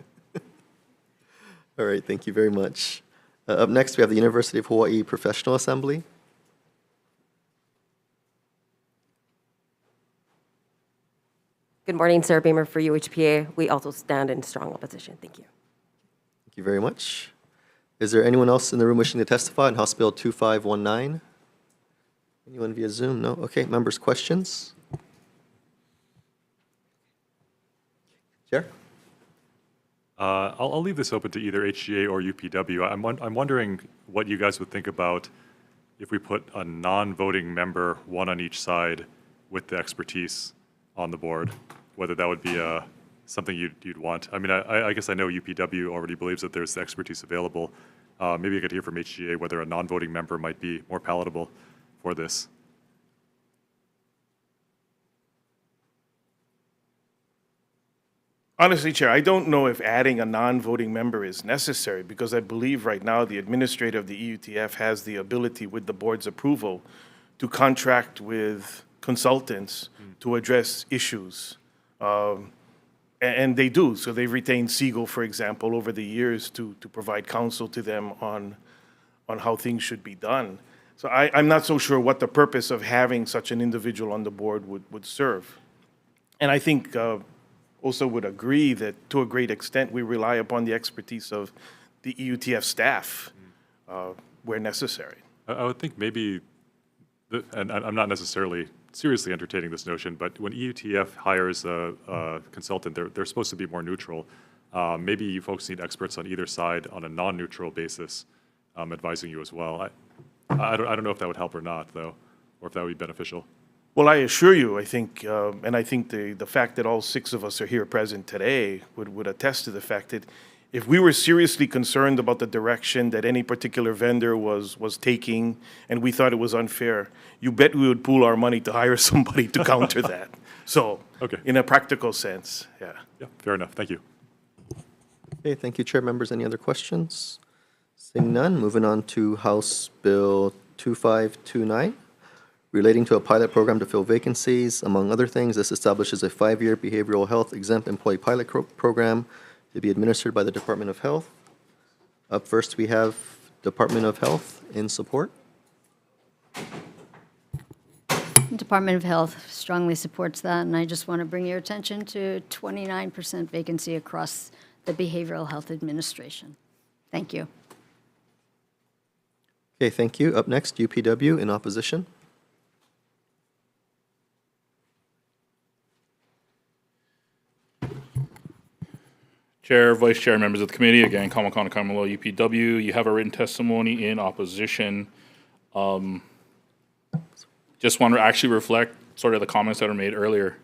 Speaker 2: All right, thank you very much. Up next, we have the University of Hawaii Professional Assembly.
Speaker 18: Good morning, Sarah Beamer for UHPA. We also stand in strong opposition. Thank you.
Speaker 2: Thank you very much. Is there anyone else in the room wishing to testify on House Bill 2519? Anyone via Zoom? No? Okay, members, questions? Chair?
Speaker 1: I'll leave this open to either HGA or UPW. I'm wondering what you guys would think about if we put a non-voting member, one on each side, with the expertise on the board, whether that would be something you'd want. I mean, I guess I know UPW already believes that there's the expertise available. Maybe I could hear from HGA whether a non-voting member might be more palatable for this.
Speaker 5: Honestly, Chair, I don't know if adding a non-voting member is necessary because I believe right now the administrator of the EUTF has the ability, with the board's approval, to contract with consultants to address issues. And they do. So they've retained Siegel, for example, over the years to provide counsel to them on how things should be done. So I'm not so sure what the purpose of having such an individual on the board would serve. And I think also would agree that to a great extent we rely upon the expertise of the EUTF staff where necessary.
Speaker 1: I would think maybe, and I'm not necessarily seriously entertaining this notion, but when EUTF hires a consultant, they're supposed to be more neutral. Maybe you folks need experts on either side on a non-neutral basis advising you as well. I don't know if that would help or not, though, or if that would be beneficial.
Speaker 5: Well, I assure you, I think, and I think the fact that all 6 of us are here present today would attest to the fact that if we were seriously concerned about the direction that any particular vendor was taking and we thought it was unfair, you bet we would pool our money to hire somebody to counter that. So,
Speaker 1: okay.
Speaker 5: In a practical sense, yeah.
Speaker 1: Yeah, fair enough. Thank you.
Speaker 2: Okay, thank you, Chair. Members, any other questions? Seeing none, moving on to House Bill 2529. Relating to a pilot program to fill vacancies. Among other things, this establishes a 5-year behavioral health exempt employee pilot program to be administered by the Department of Health. Up first, we have Department of Health in support.
Speaker 10: Department of Health strongly supports that, and I just want to bring your attention to 29% vacancy across the Behavioral Health Administration. Thank you.
Speaker 2: Okay, thank you. Up next, UPW in opposition.
Speaker 13: Chair, Vice Chair, members of the committee, again, Kamakana Kaimalo, UPW, you have a written testimony in opposition. Just want to actually reflect sort of the comments that were made earlier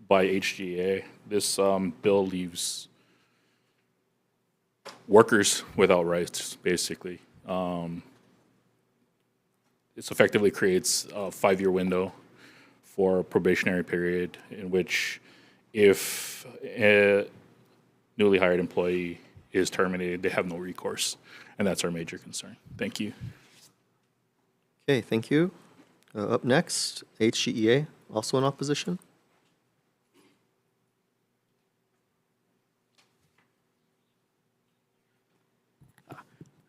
Speaker 13: by HGA. This bill leaves workers without rights, basically. This effectively creates a 5-year window for a probationary period in which if a newly hired employee is terminated, they have no recourse. And that's our major concern. Thank you.
Speaker 2: Okay, thank you. Up next, HGEA, also in opposition.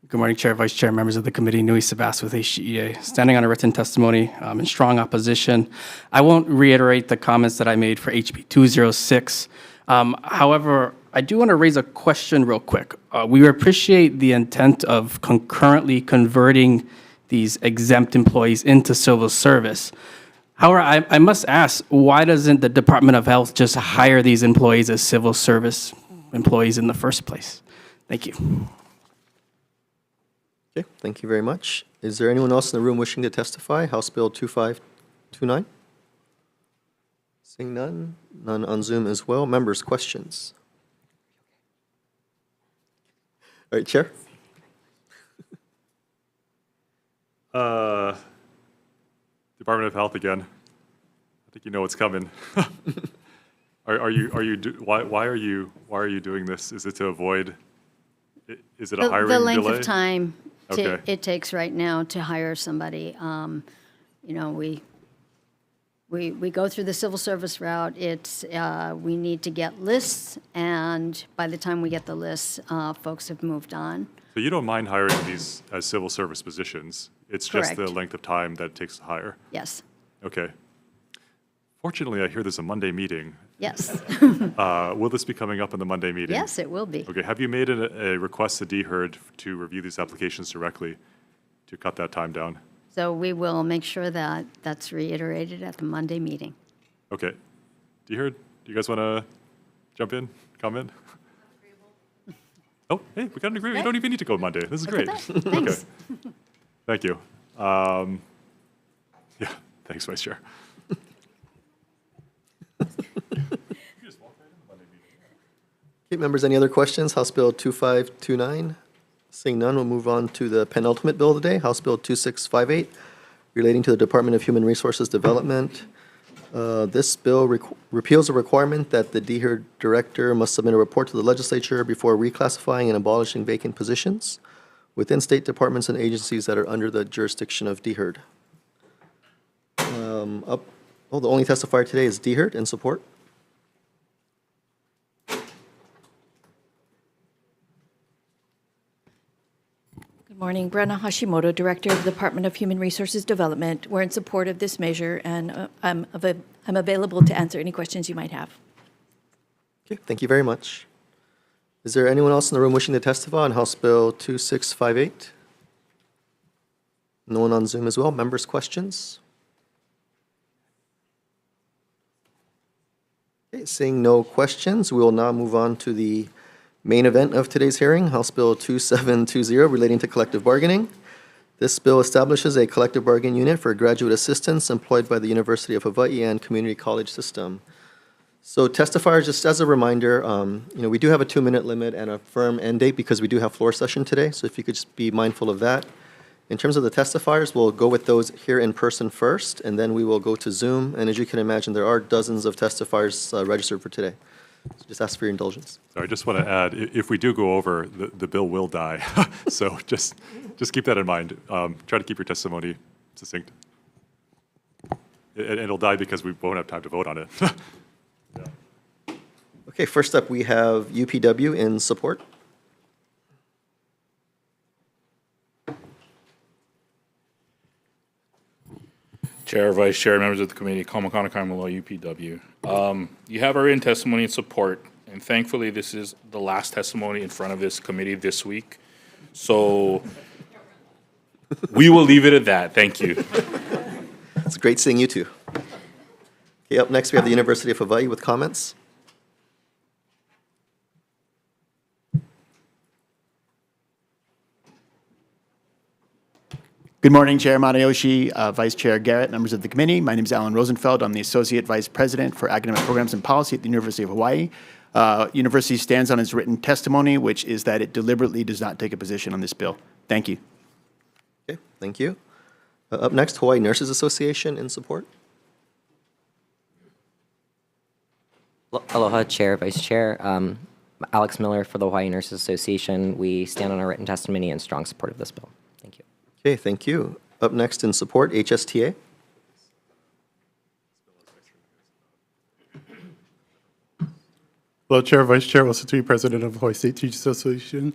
Speaker 11: Good morning, Chair, Vice Chair, members of the committee. Nui Sabas with HGEA. Standing on a written testimony in strong opposition. I won't reiterate the comments that I made for HB 206. However, I do want to raise a question real quick. We appreciate the intent of concurrently converting these exempt employees into civil service. However, I must ask, why doesn't the Department of Health just hire these employees as civil service employees in the first place? Thank you.
Speaker 2: Okay, thank you very much. Is there anyone else in the room wishing to testify? House Bill 2529? Seeing none, none on Zoom as well. Members, questions? All right, Chair.
Speaker 1: Department of Health again. I think you know what's coming. Why are you doing this? Is it to avoid? Is it a hiring delay?
Speaker 10: The length of time
Speaker 1: Okay.
Speaker 10: it takes right now to hire somebody. You know, we go through the civil service route. It's we need to get lists, and by the time we get the lists, folks have moved on.
Speaker 1: So you don't mind hiring these as civil service positions? It's just the
Speaker 10: Correct.
Speaker 1: length of time that it takes to hire?
Speaker 10: Yes.
Speaker 1: Okay. Fortunately, I hear there's a Monday meeting.
Speaker 10: Yes.
Speaker 1: Will this be coming up in the Monday meeting?
Speaker 10: Yes, it will be.
Speaker 1: Okay, have you made a request to DHERD to review these applications directly to cut that time down?
Speaker 10: So we will make sure that that's reiterated at the Monday meeting.
Speaker 1: Okay. DHERD, do you guys want to jump in, comment? Oh, hey, we got an agreement. You don't even need to go Monday. This is
Speaker 10: Look
Speaker 1: great.
Speaker 10: at that. Thanks.
Speaker 1: Okay. Thank you. Yeah, thanks, Vice Chair.
Speaker 2: Okay, members, any other questions? House Bill 2529? Seeing none, we'll move on to the penultimate bill of the day, House Bill 2658, relating to the Department of Human Resources Development. This bill repeals a requirement that the DHERD director must submit a report to the legislature before reclassifying and abolishing vacant positions within state departments and agencies that are under the jurisdiction of DHERD. The only testifier today is DHERD in support.
Speaker 3: Good morning. Brenna Hashimoto, Director of the Department of Human Resources Development. We're in support of this measure, and I'm available to answer any questions you might have.
Speaker 2: Okay, thank you very much. Is there anyone else in the room wishing to testify on House Bill 2658? No one on Zoom as well. Members, questions? Okay, seeing no questions, we will now move on to the main event of today's hearing, House Bill 2720, relating to collective bargaining. This bill establishes a collective bargaining unit for graduate assistants employed by the University of Hawai'i and community college system. So testifiers, just as a reminder, we do have a 2-minute limit and a firm end date because we do have floor session today, so if you could just be mindful of that. In terms of the testifiers, we'll go with those here in person first, and then we will go to Zoom, and as you can imagine, there are dozens of testifiers registered for today. So just ask for your indulgence.
Speaker 1: So I just want to add, if we do go over, the bill will die. So just keep that in mind. Try to keep your testimony succinct. It'll die because we won't have time to vote on it.
Speaker 2: Okay, first up, we have UPW in support.
Speaker 13: Chair, Vice Chair, members of the committee, Kamakana Kaimaloa, UPW. You have our written testimony and support, and thankfully this is the last testimony in front of this committee this week. So we will leave it at that. Thank you.
Speaker 2: It's great seeing you too. Okay, up next we have the University of Hawaii with comments.
Speaker 19: Good morning, Chair Matayoshi, Vice Chair Garrett, members of the committee. My name is Alan Rosenfeld. I'm the Associate Vice President for Academic Programs and Policy at the University of Hawaii. University stands on its written testimony, which is that it deliberately does not take a position on this bill. Thank you.
Speaker 2: Okay, thank you. Up next, Hawaii Nurses Association in support.
Speaker 18: Aloha, Chair, Vice Chair. Alex Miller for the Hawaii Nurses Association. We stand on our written testimony in strong support of this bill. Thank you.
Speaker 2: Okay, thank you. Up next in support, HSTA.
Speaker 17: Hello, Chair, Vice Chair, also to be President of Hawaii State Teachers Association.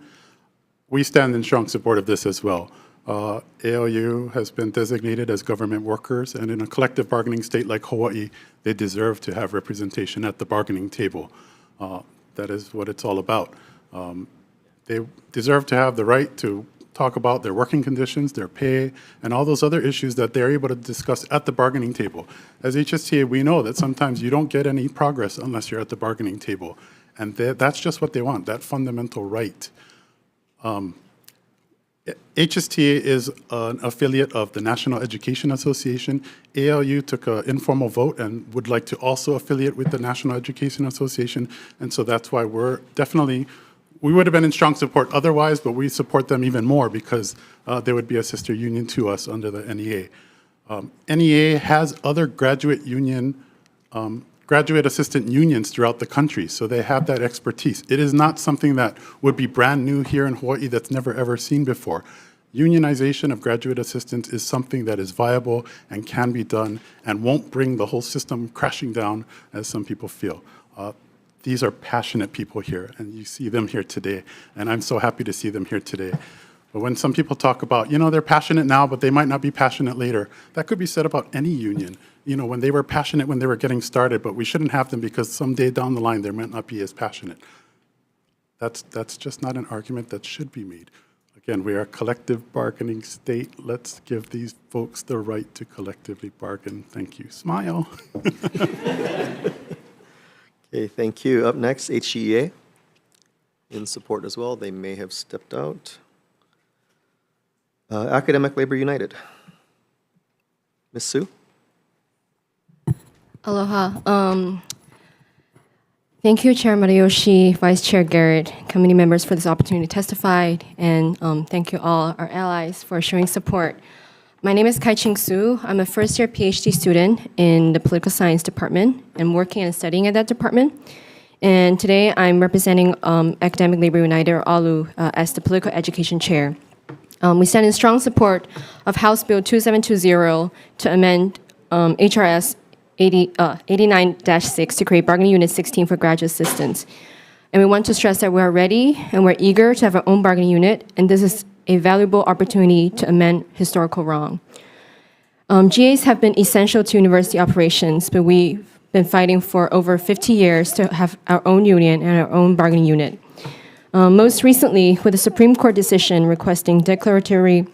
Speaker 17: We stand in strong support of this as well. ALU has been designated as government workers, and in a collective bargaining state like Hawaii, they deserve to have representation at the bargaining table. That is what it's all about. They deserve to have the right to talk about their working conditions, their pay, and all those other issues that they're able to discuss at the bargaining table. As HSTA, we know that sometimes you don't get any progress unless you're at the bargaining table. And that's just what they want, that fundamental right. HSTA is an affiliate of the National Education Association. ALU took an informal vote and would like to also affiliate with the National Education Association. And so that's why we would have been in strong support otherwise, but we support them even more because they would be a sister union to us under the NEA. NEA has other graduate assistant unions throughout the country, so they have that expertise. It is not something that would be brand new here in Hawaii that's never ever seen before. Unionization of graduate assistants is something that is viable and can be done and won't bring the whole system crashing down as some people feel. These are passionate people here, and you see them here today, and I'm so happy to see them here today. But when some people talk about, they're passionate now, but they might not be passionate later, that could be said about any union. When they were passionate when they were getting started, but we shouldn't have them because someday down the line they might not be as passionate. That's just not an argument that should be made. Again, we are a collective bargaining state. Let's give these folks the right to collectively bargain. Thank you. Smile.
Speaker 2: Okay, thank you. Up next, HGEA in support as well. They may have stepped out. Academic Labor United. Ms. Sue?
Speaker 20: Aloha. Thank you, Chair Matayoshi, Vice Chair Garrett, committee members for this opportunity to testify, and thank you all, our allies, for showing support. My name is Kai-Ching Su. I'm a first-year PhD student in the Political Science Department and working and studying at that department. And today I'm representing Academic Labor United, or ALU, as the Political Education Chair. We stand in strong support of House Bill 2720 to amend HRS 89-6 to create Bargaining Unit 16 for graduate assistants. And we want to stress that we are ready and we're eager to have our own bargaining unit, and this is a valuable opportunity to amend historical wrong. GAs have been essential to university operations, but we've been fighting for over 50 years to have our own union and our own bargaining unit. Most recently, with the Supreme Court decision requesting declaratory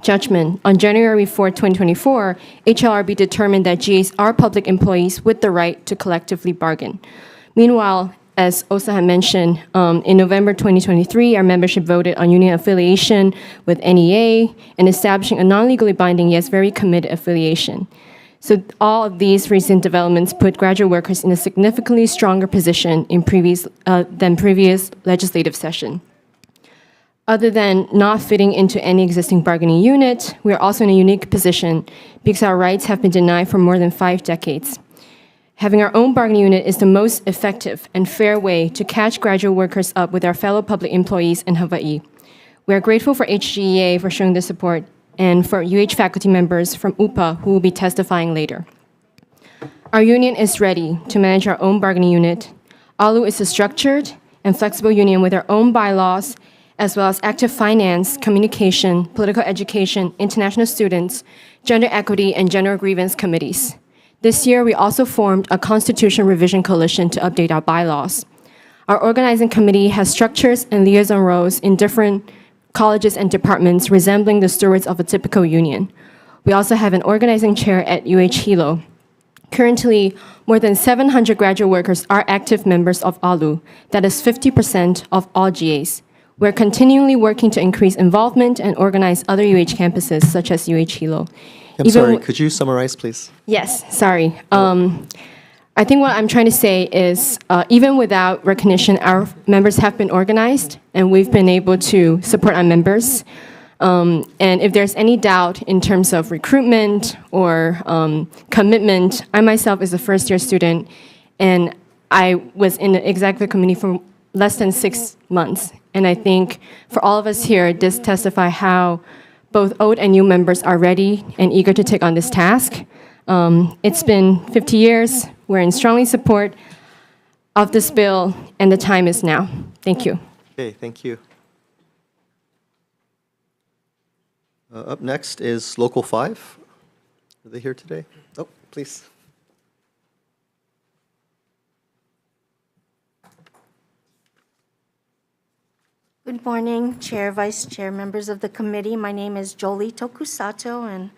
Speaker 20: judgment on January 4, 2024, HLRB determined that GAs are public employees with the right to collectively bargain. Meanwhile, as Osa had mentioned, in November 2023, our membership voted on union affiliation with NEA and establishing a non-legally binding yet very committed affiliation. So all of these recent developments put graduate workers in a significantly stronger position than previous legislative session. Other than not fitting into any existing bargaining unit, we are also in a unique position because our rights have been denied for more than 5 decades. Having our own bargaining unit is the most effective and fair way to catch graduate workers up with our fellow public employees in Hawaii. We are grateful for HGEA for showing this support and for UH faculty members from UPA who will be testifying later. Our union is ready to manage our own bargaining unit. ALU is a structured and flexible union with our own bylaws as well as active finance, communication, political education, international students, gender equity, and general grievance committees. This year, we also formed a Constitution Revision Coalition to update our bylaws. Our organizing committee has structures and liaison roles in different colleges and departments resembling the stewards of a typical union. We also have an organizing chair at Hilo. Currently, more than 700 graduate workers are active members of ALU. That is 50% of all GAs. We're continually working to increase involvement and organize other UH campuses, such as Hilo.
Speaker 2: I'm sorry, could you summarize, please?
Speaker 20: Yes, sorry. I think what I'm trying to say is, even without recognition, our members have been organized, and we've been able to support our members. And if there's any doubt in terms of recruitment or commitment, I myself is a first-year student, and I was in the executive committee for less than 6 months. And I think for all of us here, this testifies how both old and new members are ready and eager to take on this task. It's been 50 years. We're in strongly support of this bill, and the time is now. Thank you.
Speaker 2: Okay, thank you. Up next is Local 5. Are they here today? Oh, please.
Speaker 21: Good morning, Chair, Vice Chair, members of the committee. My name is Jolie Tokusato, and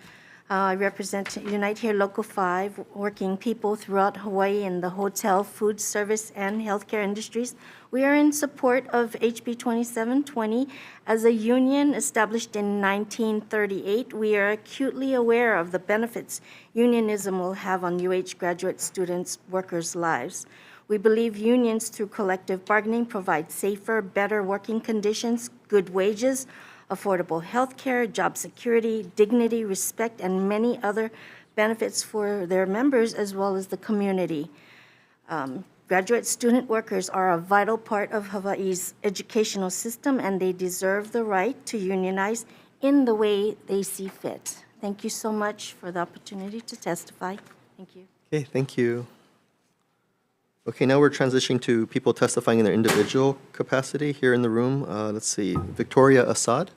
Speaker 21: I represent Unite Here Local 5, working people throughout Hawaii in the hotel, food service, and healthcare industries. We are in support of HB 2720. As a union established in 1938, we are acutely aware of the benefits unionism will have on UH graduate students' workers' lives. We believe unions through collective bargaining provide safer, better working conditions, good wages, affordable health care, job security, dignity, respect, and many other benefits for their members as well as the community. Graduate student workers are a vital part of Hawaii's educational system, and they deserve the right to unionize in the way they see fit. Thank you so much for the opportunity to testify. Thank you.
Speaker 2: Okay, thank you. Okay, now we're transitioning to people testifying in their individual capacity here in the room. Let's see, Victoria Assad.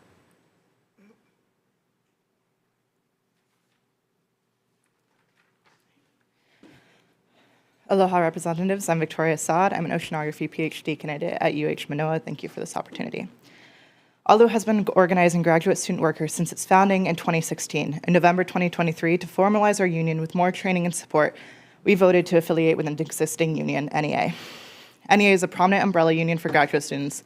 Speaker 22: Aloha, representatives. I'm Victoria Assad. I'm an oceanography PhD candidate at UH Manoa. Thank you for this opportunity. ALU has been organizing graduate student workers since its founding in 2016. In November 2023, to formalize our union with more training and support, we voted to affiliate with an existing union, NEA. NEA is a prominent umbrella union for graduate students,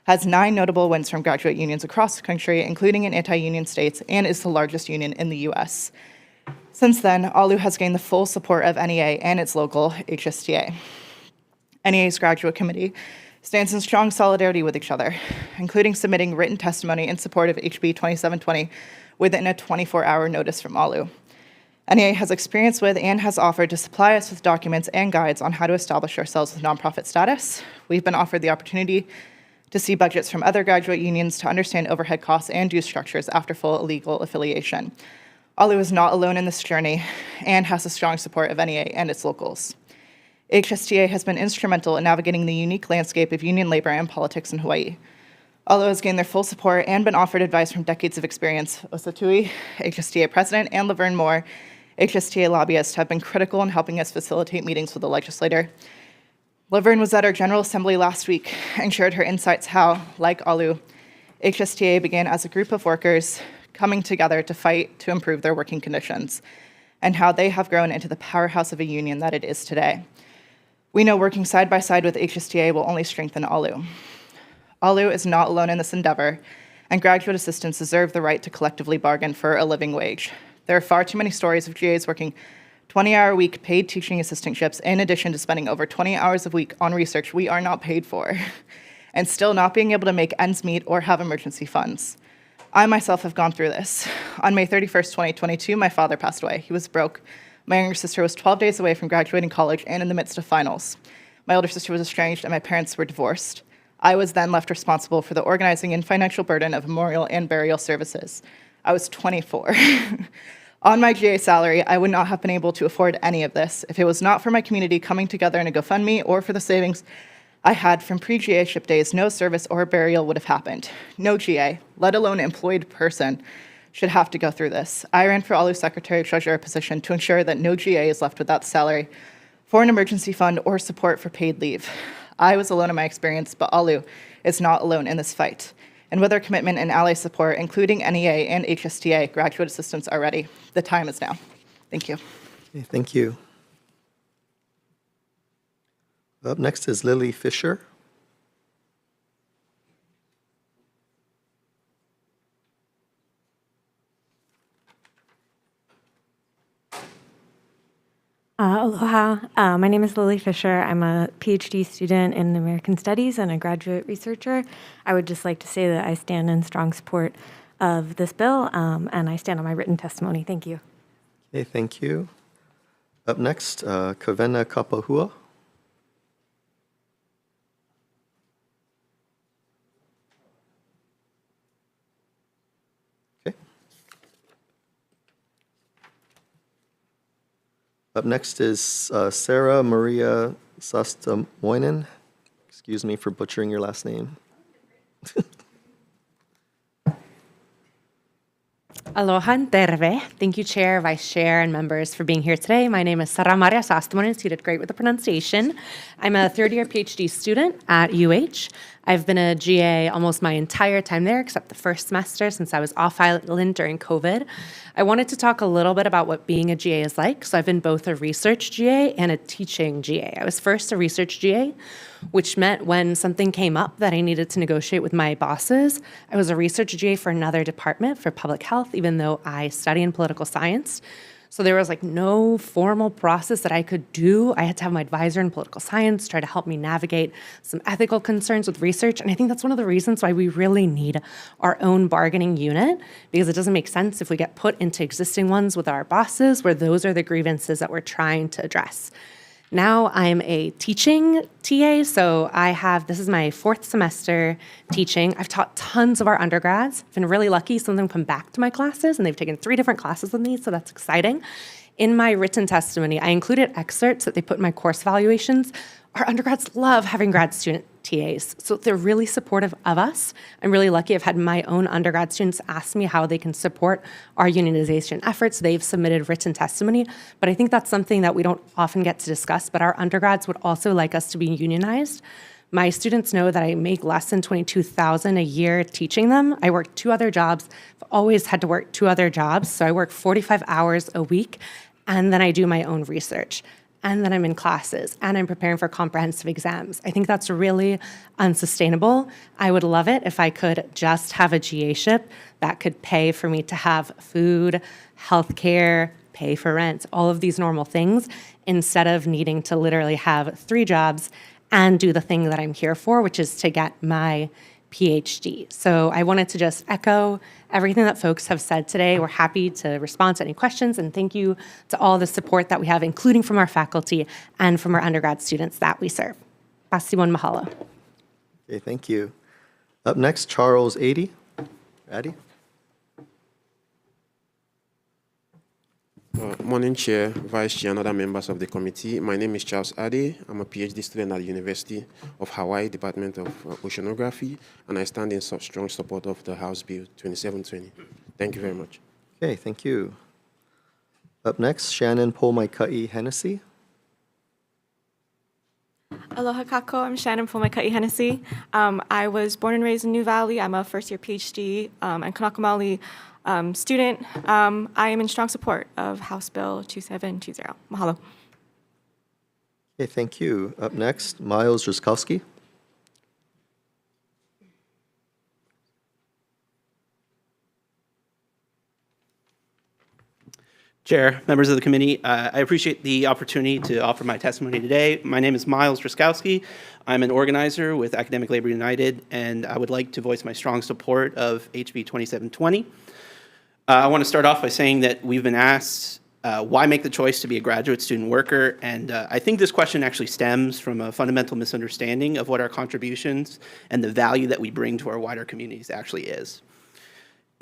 Speaker 22: has 9 notable wins from graduate unions across the country, including in anti-union states, and is the largest union in the US. Since then, ALU has gained the full support of NEA and its local HSTA. NEA's graduate committee stands in strong solidarity with each other, including submitting written testimony in support of HB 2720 within a 24-hour notice from ALU. NEA has experience with and has offered to supply us with documents and guides on how to establish ourselves with nonprofit status. We've been offered the opportunity to see budgets from other graduate unions to understand overhead costs and due structures after full legal affiliation. ALU is not alone in this journey and has the strong support of NEA and its locals. HSTA has been instrumental in navigating the unique landscape of union labor and politics in Hawaii. ALU has gained their full support and been offered advice from decades of experience. Osatui, HSTA president, and Laverne Moore, HSTA lobbyist, have been critical in helping us facilitate meetings with the legislator. Laverne was at our General Assembly last week and shared her insights how, like ALU, HSTA began as a group of workers coming together to fight to improve their working conditions, and how they have grown into the powerhouse of a union that it is today. We know working side by side with HSTA will only strengthen ALU. ALU is not alone in this endeavor, and graduate assistants deserve the right to collectively bargain for a living wage. There are far too many stories of GAs working 20-hour-a-week paid teaching assistantships in addition to spending over 20 hours a week on research we are not paid for, and still not being able to make ends meet or have emergency funds. I myself have gone through this. On May 31st, 2022, my father passed away. He was broke. My younger sister was 12 days away from graduating college and in the midst of finals. My older sister was estranged and my parents were divorced. I was then left responsible for the organizing and financial burden of memorial and burial services. I was 24. On my GA salary, I would not have been able to afford any of this if it was not for my community coming together in a GoFundMe or for the savings I had from pre-GA ship days, no service or burial would have happened. No GA, let alone employed person, should have to go through this. I ran for ALU Secretary Treasurer position to ensure that no GA is left without salary for an emergency fund or support for paid leave. I was alone in my experience, but ALU is not alone in this fight. And with our commitment and ally support, including NEA and HSTA, graduate assistants are ready. The time is now. Thank you.
Speaker 2: Okay, thank you. Up next is Lily Fisher.
Speaker 4: Aloha. My name is Lily Fisher. I'm a PhD student in American Studies and a graduate researcher. I would just like to say that I stand in strong support of this bill, and I stand on my written testimony. Thank you.
Speaker 2: Okay, thank you. Up next, Kavena Kapahua. Okay. Up next is Sarah Maria Sastamoinen. Excuse me for butchering your last name.
Speaker 7: Aloha and terve. Thank you, Chair, Vice Chair, and members for being here today. My name is Sara Maria Sastamonen. You did great with the pronunciation. I'm a third-year PhD student at UH. I've been a GA almost my entire time there, except the first semester since I was off island during COVID. I wanted to talk a little bit about what being a GA is like. So I've been both a research GA and a teaching GA. I was first a research GA, which meant when something came up that I needed to negotiate with my bosses, I was a research GA for another department for public health, even though I study in political science. So there was like no formal process that I could do. I had to have my advisor in political science try to help me navigate some ethical concerns with research. And I think that's one of the reasons why we really need our own bargaining unit, because it doesn't make sense if we get put into existing ones with our bosses where those are the grievances that we're trying to address. Now I'm a teaching TA, so this is my 4th semester teaching. I've taught tons of our undergrads. I've been really lucky. Some of them come back to my classes, and they've taken 3 different classes with me, so that's exciting. In my written testimony, I included excerpts that they put in my course evaluations. Our undergrads love having grad student TAs, so they're really supportive of us. I'm really lucky I've had my own undergrad students ask me how they can support our unionization efforts. They've submitted written testimony, but I think that's something that we don't often get to discuss, but our undergrads would also like us to be unionized. My students know that I make less than $22,000 a year teaching them. I work 2 other jobs. I've always had to work 2 other jobs, so I work 45 hours a week, and then I do my own research. And then I'm in classes, and I'm preparing for comprehensive exams. I think that's really unsustainable. I would love it if I could just have a GA-ship that could pay for me to have food, healthcare, pay for rent, all of these normal things, instead of needing to literally have 3 jobs and do the thing that I'm here for, which is to get my PhD. So I wanted to just echo everything that folks have said today. We're happy to respond to any questions, and thank you to all the support that we have, including from our faculty and from our undergrad students that we serve. Pasiwan mahalo.
Speaker 2: Okay, thank you. Up next, Charles Addy. Addy?
Speaker 23: Morning, Chair, Vice Chair, and other members of the committee. My name is Charles Addy. I'm a PhD student at the University of Hawaii, Department of Oceanography, and I stand in strong support of the House Bill 2720. Thank you very much.
Speaker 2: Okay, thank you. Up next, Shannon Polmaikai Hennessy.
Speaker 24: Aloha kako, I'm Shannon Polmaikai Hennessy. I was born and raised in New Valley. I'm a first-year PhD and Kanakamali student. I am in strong support of House Bill 2720. Mahalo.
Speaker 2: Okay, thank you. Up next, Miles Ruskowski.
Speaker 25: Chair, members of the committee, I appreciate the opportunity to offer my testimony today. My name is Miles Ruskowski. I'm an organizer with Academic Labor United, and I would like to voice my strong support of HB 2720. I want to start off by saying that we've been asked why make the choice to be a graduate student worker, and I think this question actually stems from a fundamental misunderstanding of what our contributions and the value that we bring to our wider communities actually is.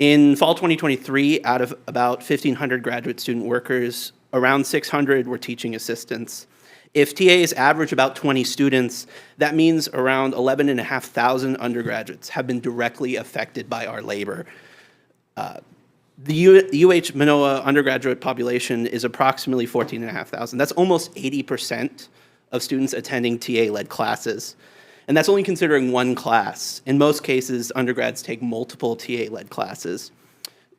Speaker 25: In fall 2023, out of about 1,500 graduate student workers, around 600 were teaching assistants. If TAs average about 20 students, that means around 11,500 undergraduates have been directly affected by our labor. The UH Manoa undergraduate population is approximately 14,500. That's almost 80% of students attending TA-led classes. And that's only considering one class. In most cases, undergrads take multiple TA-led classes.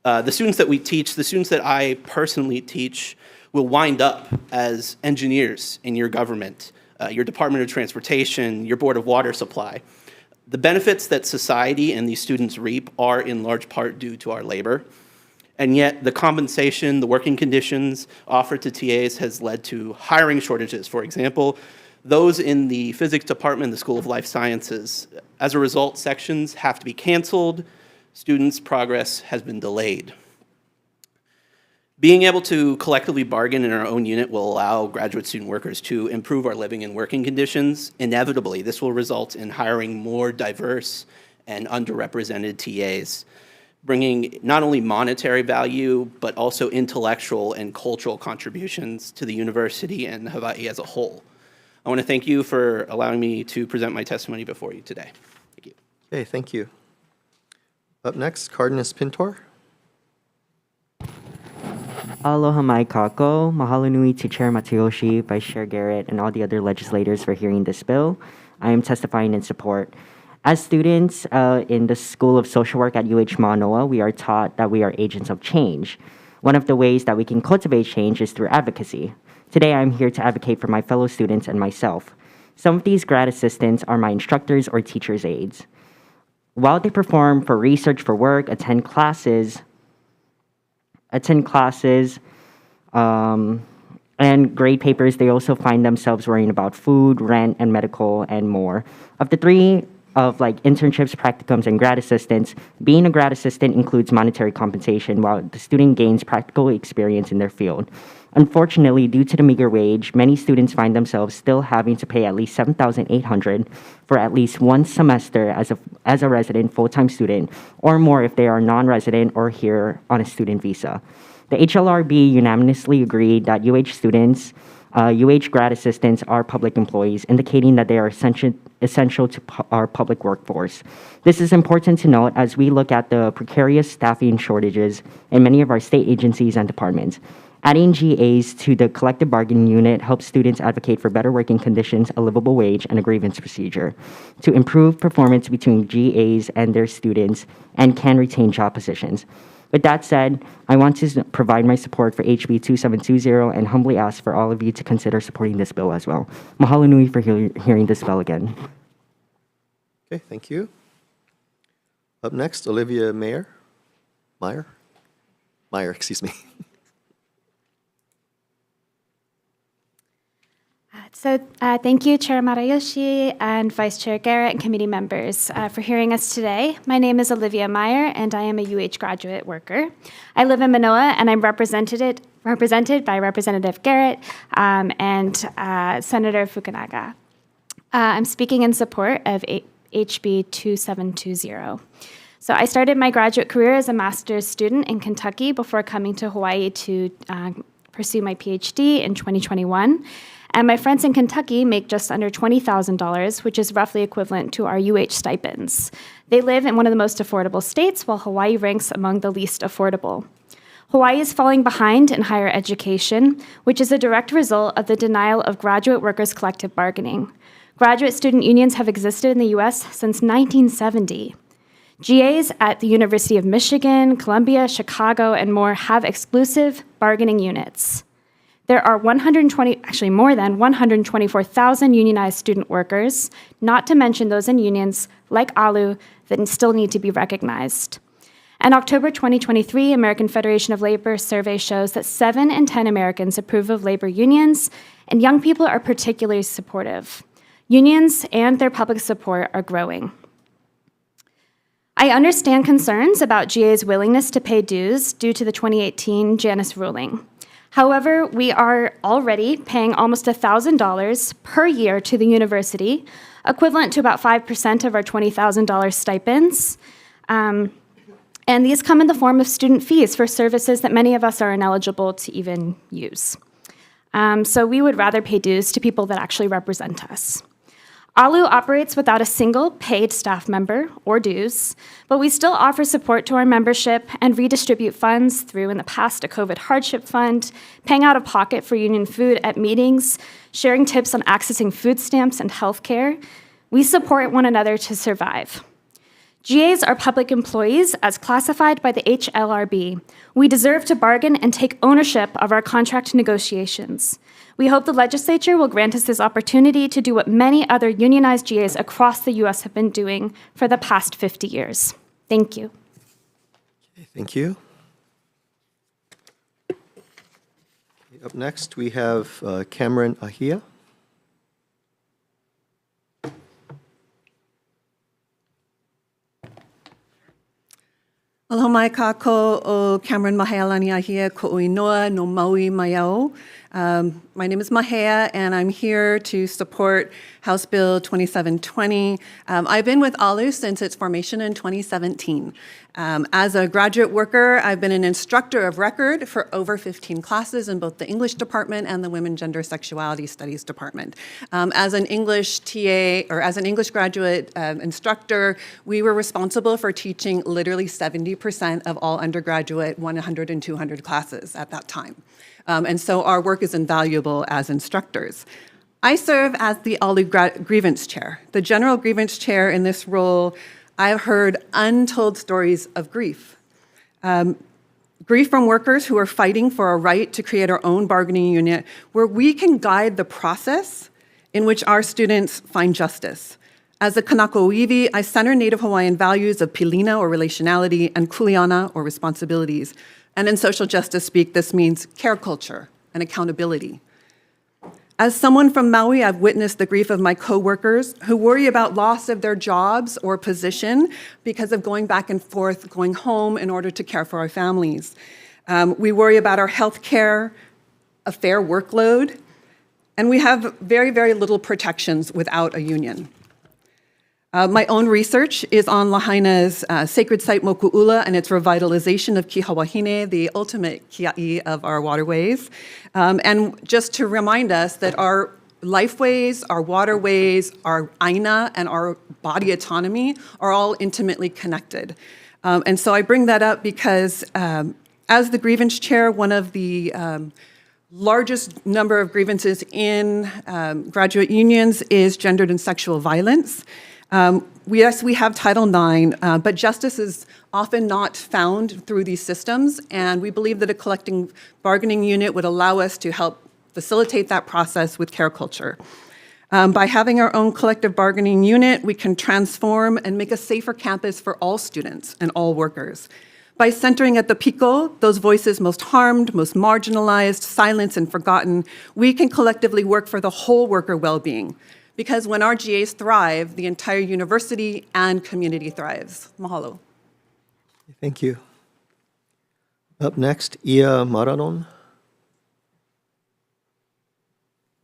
Speaker 25: The students that we teach, the students that I personally teach, will wind up as engineers in your government, your Department of Transportation, your Board of Water Supply. The benefits that society and these students reap are in large part due to our labor. And yet the compensation, the working conditions offered to TAs has led to hiring shortages. For example, those in the physics department, the School of Life Sciences. As a result, sections have to be canceled. Students' progress has been delayed. Being able to collectively bargain in our own unit will allow graduate student workers to improve our living and working conditions. Inevitably, this will result in hiring more diverse and underrepresented TAs, bringing not only monetary value, but also intellectual and cultural contributions to the university and Hawaii as a whole. I want to thank you for allowing me to present my testimony before you today. Thank you.
Speaker 2: Okay, thank you. Up next, Cardenas Pintor.
Speaker 6: Aloha mai kako. Mahalo nui to Chair Matsuyoshi, Vice Chair Garrett, and all the other legislators for hearing this bill. I am testifying in support. As students in the School of Social Work at UH Manoa, we are taught that we are agents of change. One of the ways that we can cultivate change is through advocacy. Today, I'm here to advocate for my fellow students and myself. Some of these grad assistants are my instructors or teachers' aides. While they perform for research for work, attend classes, and grade papers, they also find themselves worrying about food, rent, and medical, and more. Of the three of internships, practicums, and grad assistants, being a grad assistant includes monetary compensation while the student gains practical experience in their field. Unfortunately, due to the meager wage, many students find themselves still having to pay at least $7,800 for at least one semester as a resident full-time student, or more if they are non-resident or here on a student visa. The HLRB unanimously agreed that UH students, UH grad assistants are public employees, indicating that they are essential to our public workforce. This is important to note as we look at the precarious staffing shortages in many of our state agencies and departments. Adding GAs to the collective bargaining unit helps students advocate for better working conditions, a livable wage, and a grievance procedure to improve performance between GAs and their students and can retain job positions. With that said, I want to provide my support for HB 2720 and humbly ask for all of you to consider supporting this bill as well. Mahalo nui for hearing this bill again.
Speaker 2: Okay, thank you. Up next, Olivia Meyer, excuse me.
Speaker 8: Thank you, Chair Marayoshi and Vice Chair Garrett and committee members for hearing us today. My name is Olivia Meyer, and I am a UH graduate worker. I live in Manoa, and I'm represented by Representative Garrett and Senator Fukunaga. I'm speaking in support of HB 2720. So I started my graduate career as a master's student in Kentucky before coming to Hawaii to pursue my PhD in 2021. And my friends in Kentucky make just under $20,000, which is roughly equivalent to our UH stipends. They live in one of the most affordable states, while Hawaii ranks among the least affordable. Hawaii is falling behind in higher education, which is a direct result of the denial of graduate workers' collective bargaining. Graduate student unions have existed in the US since 1970. GAs at the University of Michigan, Columbia, Chicago, and more have exclusive bargaining units. There are more than 124,000 unionized student workers, not to mention those in unions like ALU that still need to be recognized. An October 2023 American Federation of Labor survey shows that 7 in 10 Americans approve of labor unions, and young people are particularly supportive. Unions and their public support are growing. I understand concerns about GA's willingness to pay dues due to the 2018 Janus ruling. However, we are already paying almost $1,000 per year to the university, equivalent to about 5% of our $20,000 stipends. And these come in the form of student fees for services that many of us are ineligible to even use. So we would rather pay dues to people that actually represent us. ALU operates without a single paid staff member or dues, but we still offer support to our membership and redistribute funds through, in the past, a COVID hardship fund, paying out of pocket for union food at meetings, sharing tips on accessing food stamps and healthcare. We support one another to survive. GAs are public employees as classified by the HLRB. We deserve to bargain and take ownership of our contract negotiations. We hope the legislature will grant us this opportunity to do what many other unionized GAs across the US have been doing for the past 50 years. Thank you.
Speaker 2: Thank you. Up next, we have Cameron Ahia.
Speaker 9: Aloha mai kako o Cameron Mahealani Ahia ko Uinoa no Maui Maiao. My name is Mahea, and I'm here to support House Bill 2720. I've been with ALU since its formation in 2017. As a graduate worker, I've been an instructor of record for over 15 classes in both the English department and the Women, Gender, Sexuality Studies department. As an English TA, or as an English graduate instructor, we were responsible for teaching literally 70% of all undergraduate 100 and 200 classes at that time. And so our work is invaluable as instructors. I serve as the ALU grievance chair. The general grievance chair in this role, I've heard untold stories of grief. Grief from workers who are fighting for a right to create our own bargaining unit where we can guide the process in which our students find justice. As a Kanaka Oiwi, I center Native Hawaiian values of pilina, or relationality, and kuleana, or responsibilities. And in social justice speak, this means care culture and accountability. As someone from Maui, I've witnessed the grief of my coworkers who worry about loss of their jobs or position because of going back and forth, going home in order to care for our families. We worry about our health care, a fair workload, and we have very, very little protections without a union. My own research is on Lahaina's sacred site Moku'ula and its revitalization of Kihawahine, the ultimate kia'i of our waterways. And just to remind us that our lifeways, our waterways, our aina, and our body autonomy are all intimately connected. And so I bring that up because as the grievance chair, one of the largest number of grievances in graduate unions is gendered and sexual violence. Yes, we have Title IX, but justice is often not found through these systems, and we believe that a collective bargaining unit would allow us to help facilitate that process with care culture. By having our own collective bargaining unit, we can transform and make a safer campus for all students and all workers. By centering at the PICO, those voices most harmed, most marginalized, silenced, and forgotten, we can collectively work for the whole worker well-being. Because when our GAs thrive, the entire university and community thrives. Mahalo.
Speaker 2: Thank you. Up next, Ia Maranon.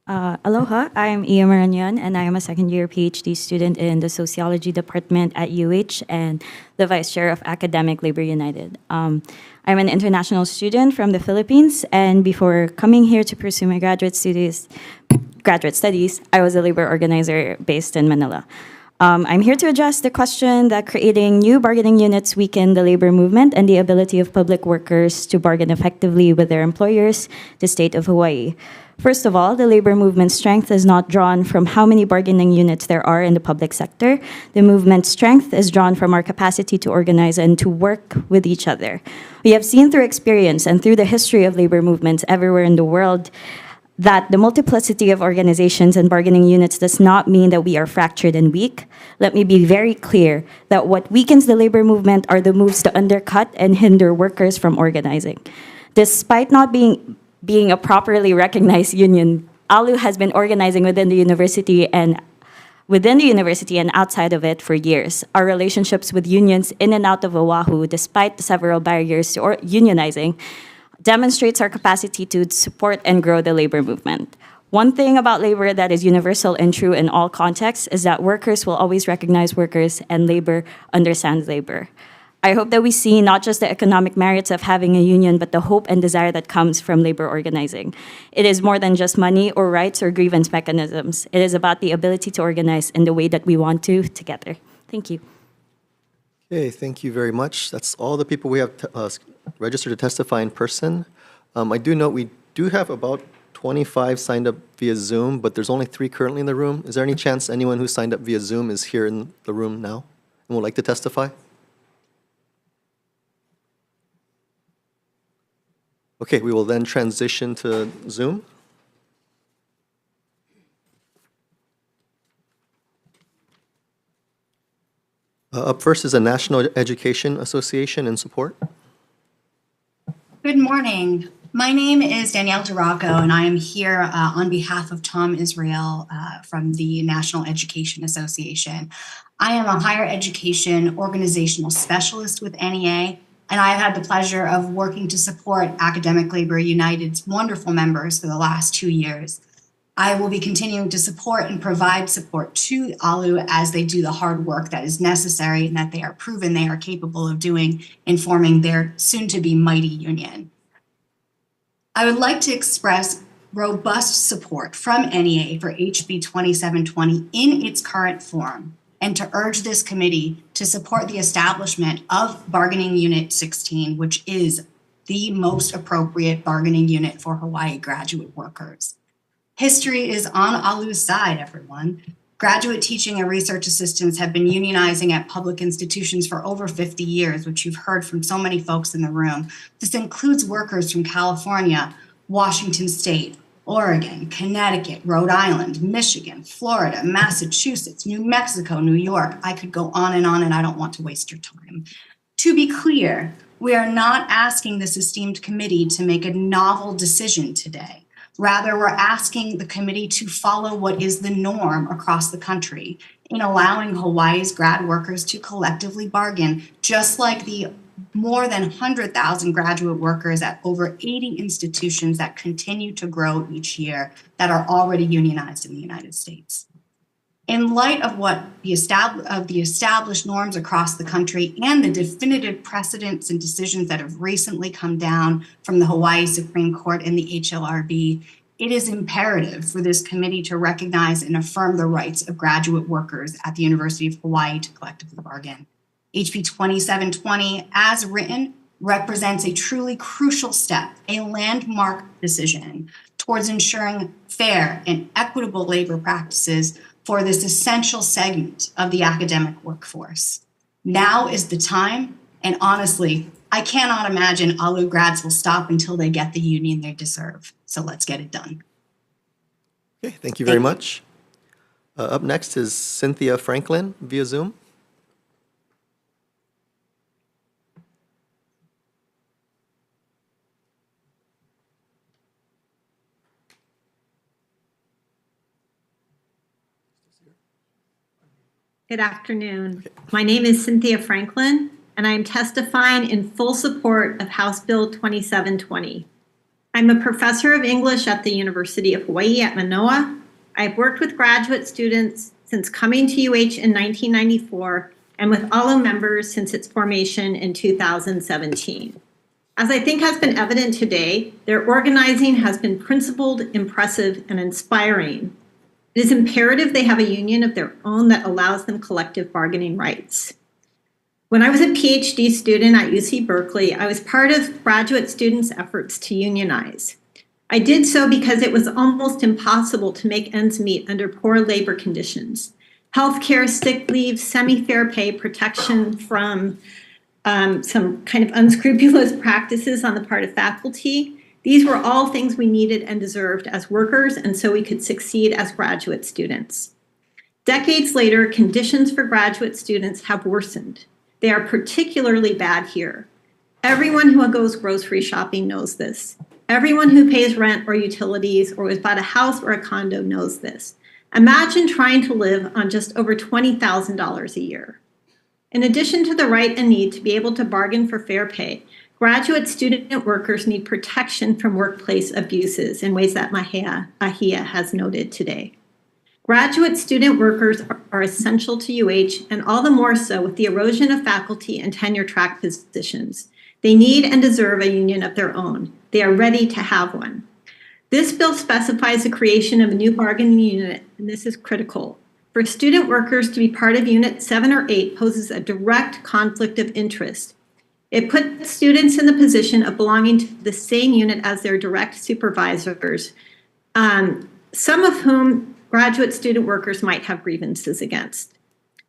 Speaker 12: Aloha, I'm Ia Maranyan, and I am a second-year PhD student in the Sociology Department at UH and the Vice Chair of Academic Labor United. I'm an international student from the Philippines, and before coming here to pursue my graduate studies, I was a labor organizer based in Manila. I'm here to address the question that creating new bargaining units weaken the labor movement and the ability of public workers to bargain effectively with their employers, the state of Hawaii. First of all, the labor movement's strength is not drawn from how many bargaining units there are in the public sector. The movement's strength is drawn from our capacity to organize and to work with each other. We have seen through experience and through the history of labor movements everywhere in the world that the multiplicity of organizations and bargaining units does not mean that we are fractured and weak. Let me be very clear that what weakens the labor movement are the moves to undercut and hinder workers from organizing. Despite not being a properly recognized union, ALU has been organizing within the university and outside of it for years. Our relationships with unions in and out of Oahu, despite the several barriers to unionizing, demonstrates our capacity to support and grow the labor movement. One thing about labor that is universal and true in all contexts is that workers will always recognize workers and labor understands labor. I hope that we see not just the economic merits of having a union, but the hope and desire that comes from labor organizing. It is more than just money or rights or grievance mechanisms. It is about the ability to organize in the way that we want to together. Thank you.
Speaker 2: Okay, thank you very much. That's all the people we have registered to testify in person. I do note we do have about 25 signed up via Zoom, but there's only 3 currently in the room. Is there any chance anyone who signed up via Zoom is here in the room now and would like to testify? Okay, we will then transition to Zoom. Up first is the National Education Association in support.
Speaker 5: Good morning. My name is Danielle Duraco, and I am here on behalf of Tom Israel from the National Education Association. I am a higher education organizational specialist with NEA, and I've had the pleasure of working to support Academic Labor United's wonderful members for the last 2 years. I will be continuing to support and provide support to ALU as they do the hard work that is necessary and that they are proven they are capable of doing in forming their soon-to-be mighty union. I would like to express robust support from NEA for HB 2720 in its current form, and to urge this committee to support the establishment of Bargaining Unit 16, which is the most appropriate bargaining unit for Hawaii graduate workers. History is on ALU's side, everyone. Graduate teaching and research assistants have been unionizing at public institutions for over 50 years, which you've heard from so many folks in the room. This includes workers from California, Washington State, Oregon, Connecticut, Rhode Island, Michigan, Florida, Massachusetts, New Mexico, New York. I could go on, and I don't want to waste your time. To be clear, we are not asking this esteemed committee to make a novel decision today. Rather, we're asking the committee to follow what is the norm across the country in allowing Hawaii's grad workers to collectively bargain, just like the more than 100,000 graduate workers at over 80 institutions that continue to grow each year that are already unionized in the United States. In light of what the established norms across the country and the definitive precedents and decisions that have recently come down from the Hawaii Supreme Court and the HLRB, it is imperative for this committee to recognize and affirm the rights of graduate workers at the University of Hawaii to collectively bargain. HB 2720, as written, represents a truly crucial step, a landmark decision towards ensuring fair and equitable labor practices for this essential segment of the academic workforce. Now is the time, and honestly, I cannot imagine ALU grads will stop until they get the union they deserve. So let's get it done.
Speaker 2: Okay, thank you very much. Up next is Cynthia Franklin via Zoom.
Speaker 11: Good afternoon. My name is Cynthia Franklin, and I am testifying in full support of House Bill 2720. I'm a professor of English at the University of Hawaii at Manoa. I've worked with graduate students since coming to UH in 1994 and with ALU members since its formation in 2017. As I think has been evident today, their organizing has been principled, impressive, and inspiring. It is imperative they have a union of their own that allows them collective bargaining rights. When I was a PhD student at UC Berkeley, I was part of graduate students' efforts to unionize. I did so because it was almost impossible to make ends meet under poor labor conditions. Healthcare, sick leave, semi-fair pay, protection from some kind of unscrupulous practices on the part of faculty. These were all things we needed and deserved as workers, and so we could succeed as graduate students. Decades later, conditions for graduate students have worsened. They are particularly bad here. Everyone who goes grocery shopping knows this. Everyone who pays rent or utilities or has bought a house or a condo knows this. Imagine trying to live on just over $20,000 a year. In addition to the right and need to be able to bargain for fair pay, graduate student workers need protection from workplace abuses in ways that Ahia has noted today. Graduate student workers are essential to UH, and all the more so with the erosion of faculty and tenure track positions. They need and deserve a union of their own. They are ready to have one. This bill specifies the creation of a new bargaining unit, and this is critical. For student workers to be part of Unit 7 or 8 poses a direct conflict of interest. It puts students in the position of belonging to the same unit as their direct supervisors, some of whom graduate student workers might have grievances against.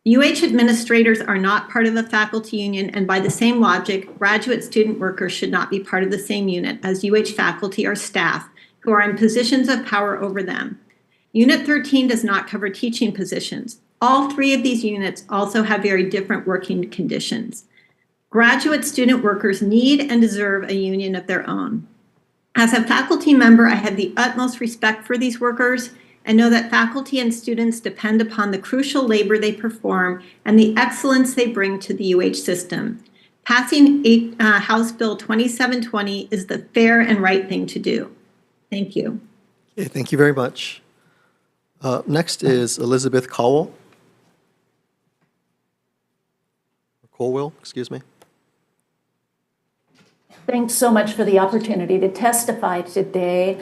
Speaker 11: UH administrators are not part of the faculty union, and by the same logic, graduate student workers should not be part of the same unit as UH faculty or staff who are in positions of power over them. Unit 13 does not cover teaching positions. All three of these units also have very different working conditions. Graduate student workers need and deserve a union of their own. As a faculty member, I have the utmost respect for these workers and know that faculty and students depend upon the crucial labor they perform and the excellence they bring to the UH system. Passing House Bill 2720 is the fair and right thing to do. Thank you.
Speaker 2: Okay, thank you very much. Next is Elizabeth Colwell. Colwell, excuse me.
Speaker 3: Thanks so much for the opportunity to testify today.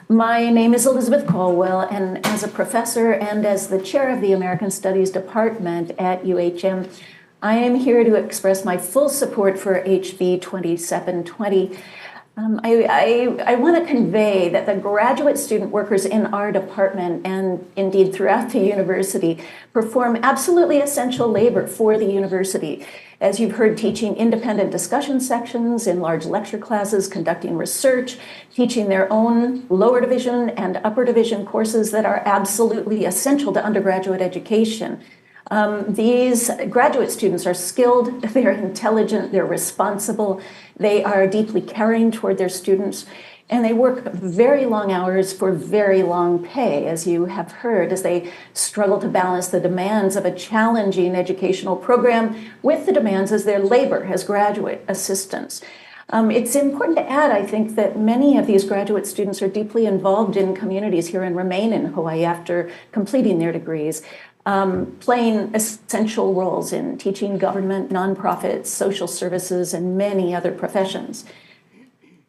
Speaker 3: My name is Elizabeth Colwell, and as a professor and as the chair of the American Studies Department at UHM, I am here to express my full support for HB 2720. I want to convey that the graduate student workers in our department and indeed throughout the university perform absolutely essential labor for the university. As you've heard, teaching independent discussion sections in large lecture classes, conducting research, teaching their own lower division and upper division courses that are absolutely essential to undergraduate education. These graduate students are skilled, they're intelligent, they're responsible, they are deeply caring toward their students, and they work very long hours for very long pay, as you have heard, as they struggle to balance the demands of a challenging educational program with the demands as their labor as graduate assistants. It's important to add, I think, that many of these graduate students are deeply involved in communities here and remain in Hawaii after completing their degrees, playing essential roles in teaching, government, nonprofits, social services, and many other professions.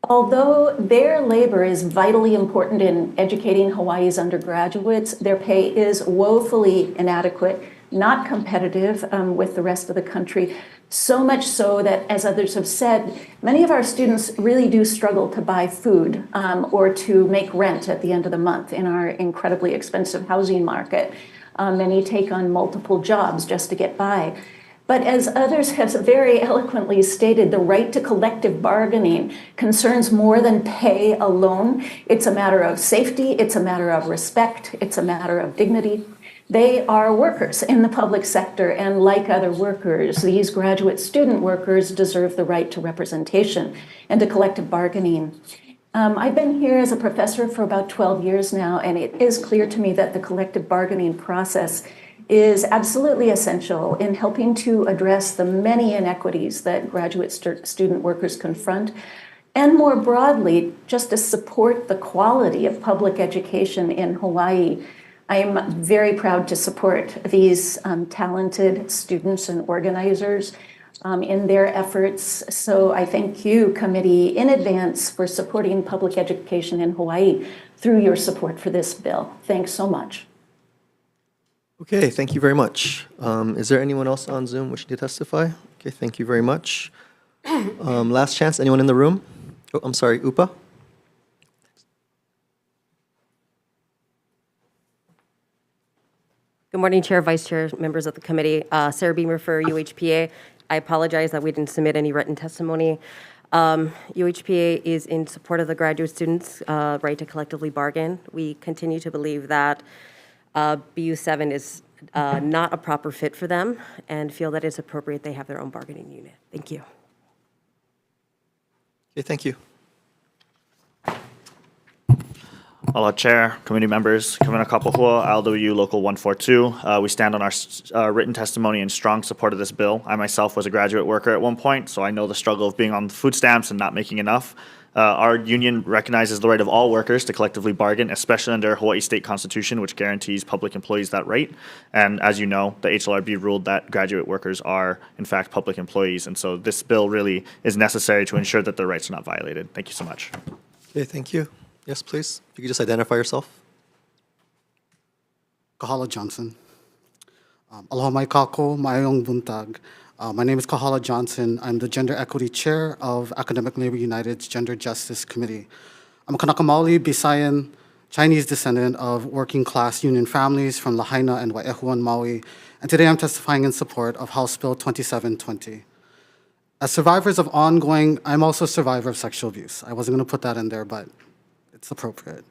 Speaker 3: Although their labor is vitally important in educating Hawaii's undergraduates, their pay is woefully inadequate, not competitive with the rest of the country, so much so that, as others have said, many of our students really do struggle to buy food or to make rent at the end of the month in our incredibly expensive housing market. Many take on multiple jobs just to get by. But as others have very eloquently stated, the right to collective bargaining concerns more than pay alone. It's a matter of safety, it's a matter of respect, it's a matter of dignity. They are workers in the public sector, and like other workers, these graduate student workers deserve the right to representation and to collective bargaining. I've been here as a professor for about 12 years now, and it is clear to me that the collective bargaining process is absolutely essential in helping to address the many inequities that graduate student workers confront, and more broadly, just to support the quality of public education in Hawaii. I am very proud to support these talented students and organizers in their efforts. So I thank you, committee, in advance for supporting public education in Hawaii through your support for this bill. Thanks so much.
Speaker 2: Okay, thank you very much. Is there anyone else on Zoom wishing to testify? Okay, thank you very much. Last chance, anyone in the room? Oh, I'm sorry, Upa?
Speaker 10: Good morning, Chair, Vice Chair, members of the committee. Sarah Beamer for UHPA. I apologize that we didn't submit any written testimony. UHPA is in support of the graduate students' right to collectively bargain. We continue to believe that BU7 is not a proper fit for them and feel that it's appropriate they have their own bargaining unit. Thank you.
Speaker 2: Okay, thank you.
Speaker 14: Aloha Chair, committee members, Kevin Kapahua, LWU Local 142. We stand on our written testimony in strong support of this bill. I myself was a graduate worker at one point, so I know the struggle of being on food stamps and not making enough. Our union recognizes the right of all workers to collectively bargain, especially under Hawaii state constitution, which guarantees public employees that right. And as you know, the HLRB ruled that graduate workers are, in fact, public employees. And so this bill really is necessary to ensure that their rights are not violated. Thank you so much.
Speaker 2: Okay, thank you. Yes, please. If you could just identify yourself.
Speaker 1: Kahala Johnson. Aloha mai kako, maiong buntag. My name is Kahala Johnson. I'm the Gender Equity Chair of Academic Labor United's Gender Justice Committee. I'm a Kanaka Maoli, Bisayan, Chinese descendant of working class union families from Lahaina and Wai'ehuan, Maui, and today I'm testifying in support of House Bill 2720. As survivors of ongoing, I'm also a survivor of sexual abuse. I wasn't going to put that in there, but it's appropriate.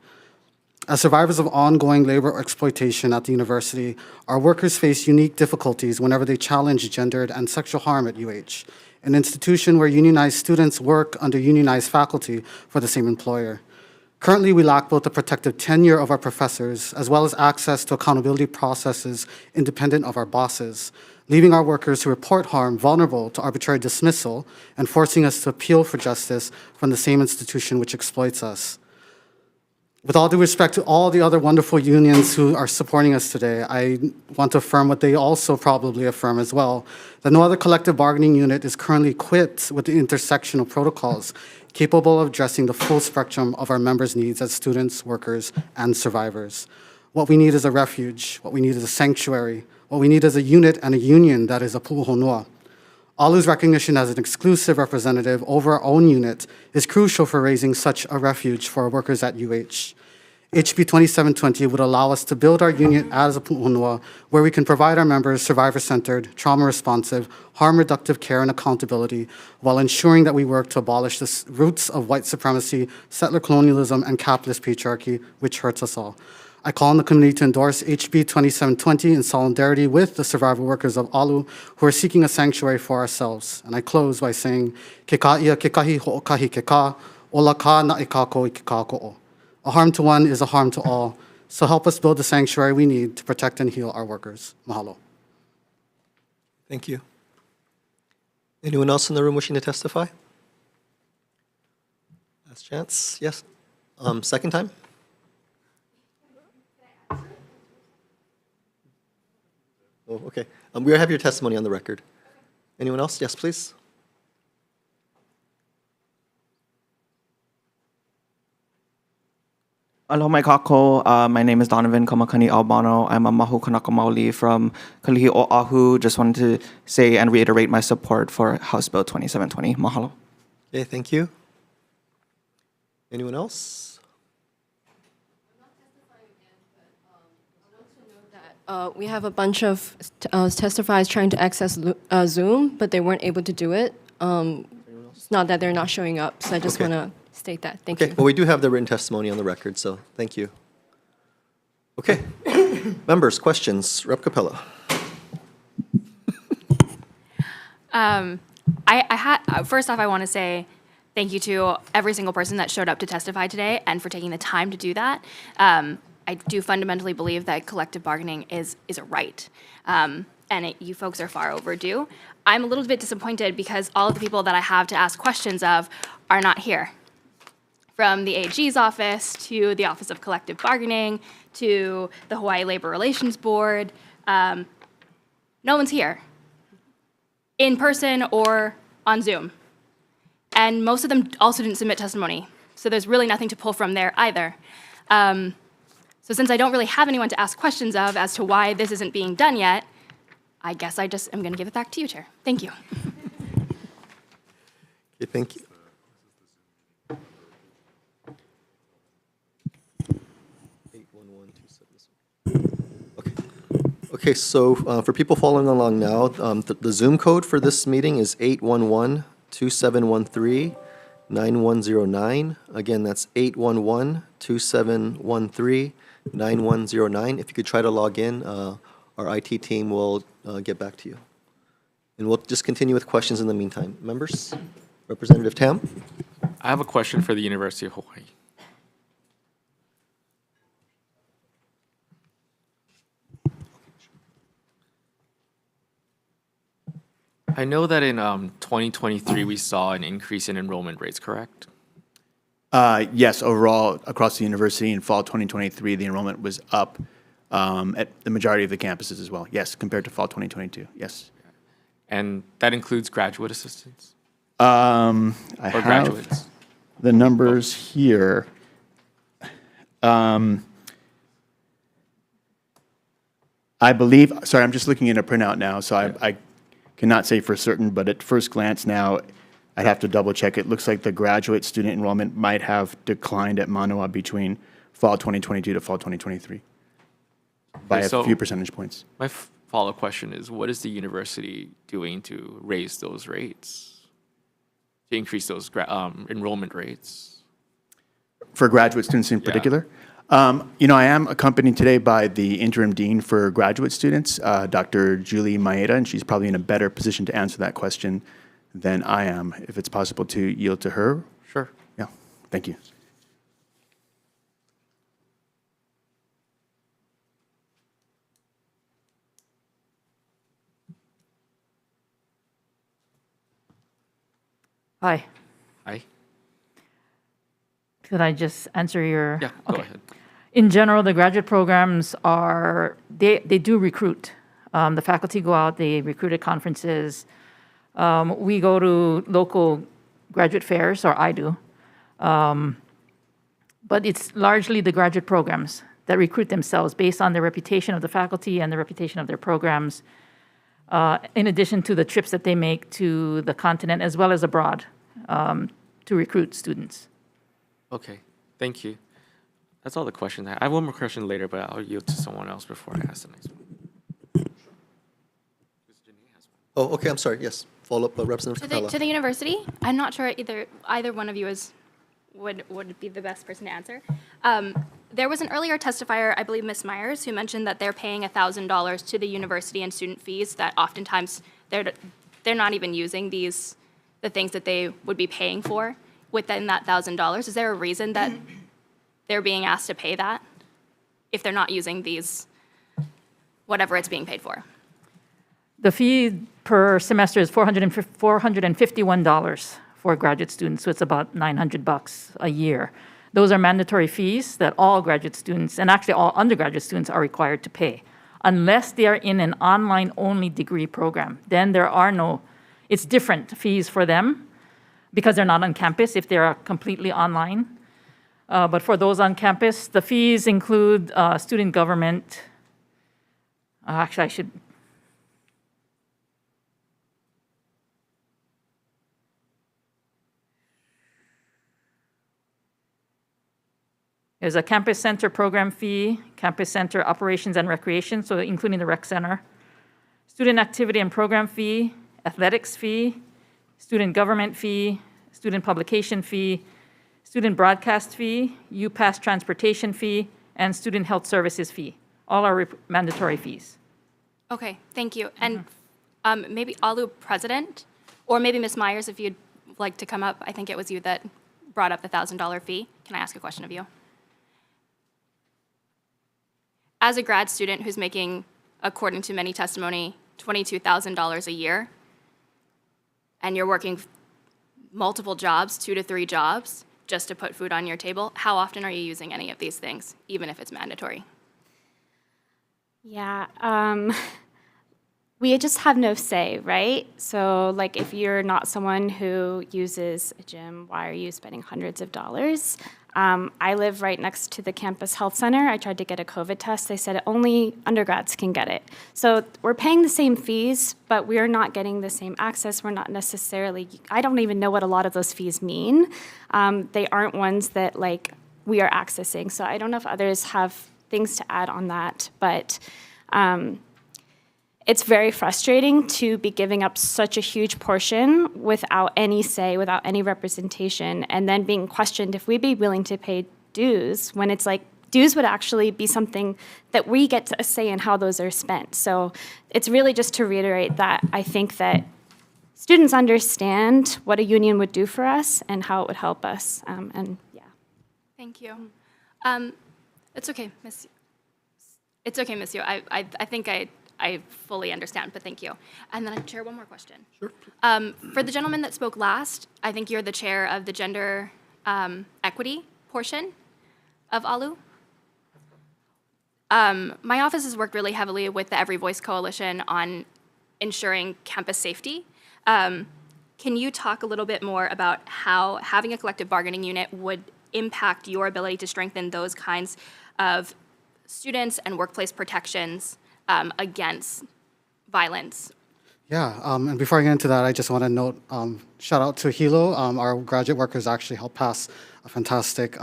Speaker 1: As survivors of ongoing labor exploitation at the university, our workers face unique difficulties whenever they challenge gendered and sexual harm at UH, an institution where unionized students work under unionized faculty for the same employer. Currently, we lack both the protective tenure of our professors as well as access to accountability processes independent of our bosses, leaving our workers who report harm vulnerable to arbitrary dismissal and forcing us to appeal for justice from the same institution which exploits us. With all due respect to all the other wonderful unions who are supporting us today, I want to affirm what they also probably affirm as well, that no other collective bargaining unit is currently equipped with the intersectional protocols capable of addressing the full spectrum of our members' needs as students, workers, and survivors. What we need is a refuge. What we need is a sanctuary. What we need is a unit and a union that is a pu'uhonua. ALU's recognition as an exclusive representative over our own unit is crucial for raising such a refuge for our workers at UH. HB 2720 would allow us to build our union as a pu'uhonua, where we can provide our members survivor-centered, trauma-responsive, harm-reductive care and accountability, while ensuring that we work to abolish the roots of white supremacy, settler colonialism, and capitalist patriarchy, which hurts us all. I call on the committee to endorse HB 2720 in solidarity with the survivor workers of ALU who are seeking a sanctuary for ourselves. And I close by saying, ke ka ia ke kahi ho'okahi ke ka, ola ka na e kako I ke ka ko'o. A harm to one is a harm to all. So help us build the sanctuary we need to protect and heal our workers. Mahalo.
Speaker 2: Thank you. Anyone else in the room wishing to testify? Last chance. Yes. Second time? Oh, okay. We have your testimony on the record. Anyone else? Yes, please.
Speaker 13: Aloha mai kako. My name is Donovan Kamakani Albano. I'm a Mahu Kanaka Maoli from Kalihi Oahu. Just wanted to say and reiterate my support for House Bill 2720. Mahalo.
Speaker 2: Okay, thank you. Anyone else?
Speaker 20: We have a bunch of testifiers trying to access Zoom, but they weren't able to do it. It's not that they're not showing up, so I just want to state that. Thank you.
Speaker 2: Well, we do have the written testimony on the record, so thank you. Okay. Members, questions? Rep. Capella.
Speaker 15: First off, I want to say thank you to every single person that showed up to testify today and for taking the time to do that. I do fundamentally believe that collective bargaining is a right, and you folks are far overdue. I'm a little bit disappointed because all of the people that I have to ask questions of are not here. From the AG's office to the Office of Collective Bargaining to the Hawaii Labor Relations Board, no one's here, in person or on Zoom. And most of them also didn't submit testimony, so there's really nothing to pull from there either. So since I don't really have anyone to ask questions of as to why this isn't being done yet, I guess I just am going to give it back to you, Chair. Thank you.
Speaker 2: Okay, thank you. Okay, so for people following along now, the Zoom code for this meeting is 811-2713-9109. Again, that's 811-2713-9109. If you could try to log in, our IT team will get back to you. And we'll just continue with questions in the meantime. Members? Representative Tam?
Speaker 16: I have a question for the University of Hawaii. I know that in 2023 we saw an increase in enrollment rates, correct?
Speaker 17: Yes, overall, across the university in fall 2023, the enrollment was up at the majority of the campuses as well. Yes, compared to fall 2022. Yes.
Speaker 16: And that includes graduate assistants?
Speaker 17: I
Speaker 16: Or
Speaker 17: have
Speaker 16: graduates?
Speaker 17: the numbers here. I believe, sorry, I'm just looking at a printout now, so I cannot say for certain, but at first glance now, I'd have to double check. It looks like the graduate student enrollment might have declined at Manoa between fall 2022 to fall 2023 by
Speaker 16: Okay,
Speaker 17: a
Speaker 16: so
Speaker 17: few percentage points.
Speaker 16: My follow-up question is, what is the university doing to raise those rates, to increase those enrollment rates?
Speaker 17: For graduate students in particular? You know, I am accompanied today by the interim dean for graduate students, Dr. Julie Maeda, and she's probably in a better position to answer that question than I am. If it's possible to yield to her.
Speaker 16: Sure.
Speaker 17: Yeah, thank you.
Speaker 18: Hi.
Speaker 16: Hi.
Speaker 18: Could I just answer your?
Speaker 16: Yeah, go ahead.
Speaker 18: In general, the graduate programs are, they do recruit. The faculty go out, they recruit at conferences. We go to local graduate fairs, or I do. But it's largely the graduate programs that recruit themselves based on the reputation of the faculty and the reputation of their programs, in addition to the trips that they make to the continent as well as abroad to recruit students.
Speaker 16: Okay, thank you. That's all the questions I have. I have one more question later, but I'll yield to someone else before I ask the next one.
Speaker 2: Oh, okay, I'm sorry. Yes, follow-up, Representative Capella.
Speaker 15: To the university, I'm not sure either one of you would be the best person to answer. There was an earlier testifier, I believe Ms. Myers, who mentioned that they're paying $1,000 to the university in student fees, that oftentimes they're not even using the things that they would be paying for within that $1,000. Is there a reason that they're being asked to pay that if they're not using whatever it's being paid for?
Speaker 18: The fee per semester is $451 for graduate students, so it's about $900 a year. Those are mandatory fees that all graduate students, and actually all undergraduate students, are required to pay, unless they are in an online-only degree program. Then there are it's different fees for them because they're not on campus if they're completely online. But for those on campus, the fees include student government. Actually, I should. There's a campus center program fee, campus center operations and recreation, so including the rec center, student activity and program fee, athletics fee, student government fee, student publication fee, student broadcast fee, UPass transportation fee, and student health services fee. All are mandatory fees.
Speaker 15: Okay, thank you. And maybe Alu President, or maybe Ms. Myers, if you'd like to come up. I think it was you that brought up the $1,000 fee. Can I ask a question of you? As a grad student who's making, according to many testimony, $22,000 a year, and you're working multiple jobs, 2 to 3 jobs, just to put food on your table, how often are you using any of these things, even if it's mandatory?
Speaker 8: Yeah, we just have no say, right? So, like, if you're not someone who uses a gym, why are you spending hundreds of dollars? I live right next to the campus health center. I tried to get a COVID test. They said only undergrads can get it. So we're paying the same fees, but we're not getting the same access. We're not necessarily, I don't even know what a lot of those fees mean. They aren't ones that, like, we are accessing. So I don't know if others have things to add on that, but it's very frustrating to be giving up such a huge portion without any say, without any representation, and then being questioned if we'd be willing to pay dues when it's like dues would actually be something that we get a say in how those are spent. So it's really just to reiterate that I think that students understand what a union would do for us and how it would help us. And yeah.
Speaker 15: Thank you. It's okay, Miss. It's okay, Miss Yu. I think I fully understand, but thank you. And then, Chair, one more question. Sure. For the gentleman that spoke last, I think you're the chair of the Gender equity portion of ALU. My office has worked really heavily with the Every Voice Coalition on ensuring campus safety. Can you talk a little bit more about how having a collective bargaining unit would impact your ability to strengthen those kinds of students and workplace protections against violence?
Speaker 1: Yeah, and before I get into that, I just want to note, shout out to Hilo. Our graduate workers actually helped pass a fantastic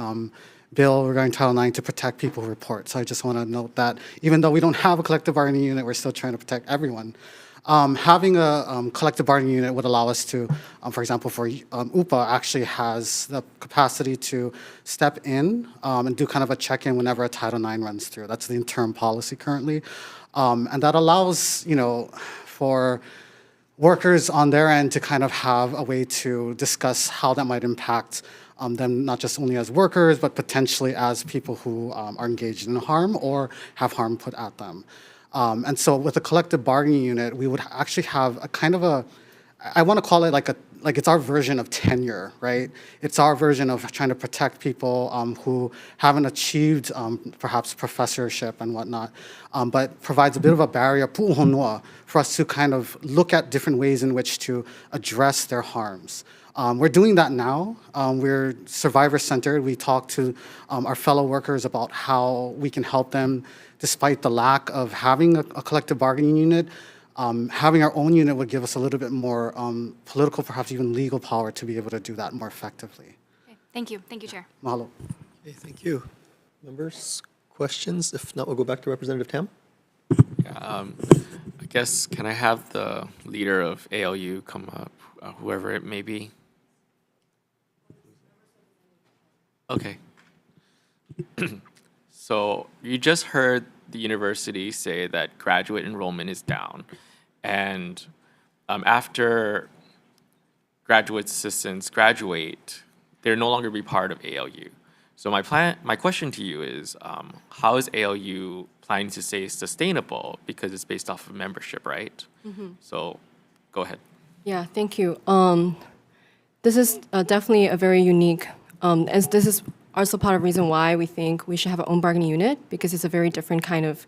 Speaker 1: bill regarding Title IX to protect people who report. So I just want to note that even though we don't have a collective bargaining unit, we're still trying to protect everyone. Having a collective bargaining unit would allow us to, for example, for UPA actually has the capacity to step in and do kind of a check-in whenever a Title IX runs through. That's the interim policy currently. And that allows, for workers on their end to kind of have a way to discuss how that might impact them, not just only as workers, but potentially as people who are engaged in harm or have harm put at them. And so with a collective bargaining unit, we would actually have a kind of a, I want to call it like it's our version of tenure, right? It's our version of trying to protect people who haven't achieved perhaps professorship and whatnot, but provides a bit of a barrier pu'uhonua for us to kind of look at different ways in which to address their harms. We're doing that now. We're survivor-centered. We talk to our fellow workers about how we can help them despite the lack of having a collective bargaining unit. Having our own unit would give us a little bit more political, perhaps even legal power to be able to do that more effectively.
Speaker 15: Okay. Thank you. Thank you, Chair.
Speaker 1: Mahalo.
Speaker 2: Okay, thank you. Members, questions? If not, we'll go back to Representative Tam.
Speaker 16: I guess, can I have the leader of ALU come up, whoever it may be? Okay. So you just heard the university say that graduate enrollment is down. And after graduate assistants graduate, they'll no longer be part of ALU. So my question to you is, how is ALU planning to stay sustainable? Because it's based off of membership, right?
Speaker 20: Mm-hmm.
Speaker 16: So go ahead.
Speaker 20: Yeah, thank you. This is definitely a very unique, as this is also part of the reason why we think we should have our own bargaining unit, because it's a very different kind of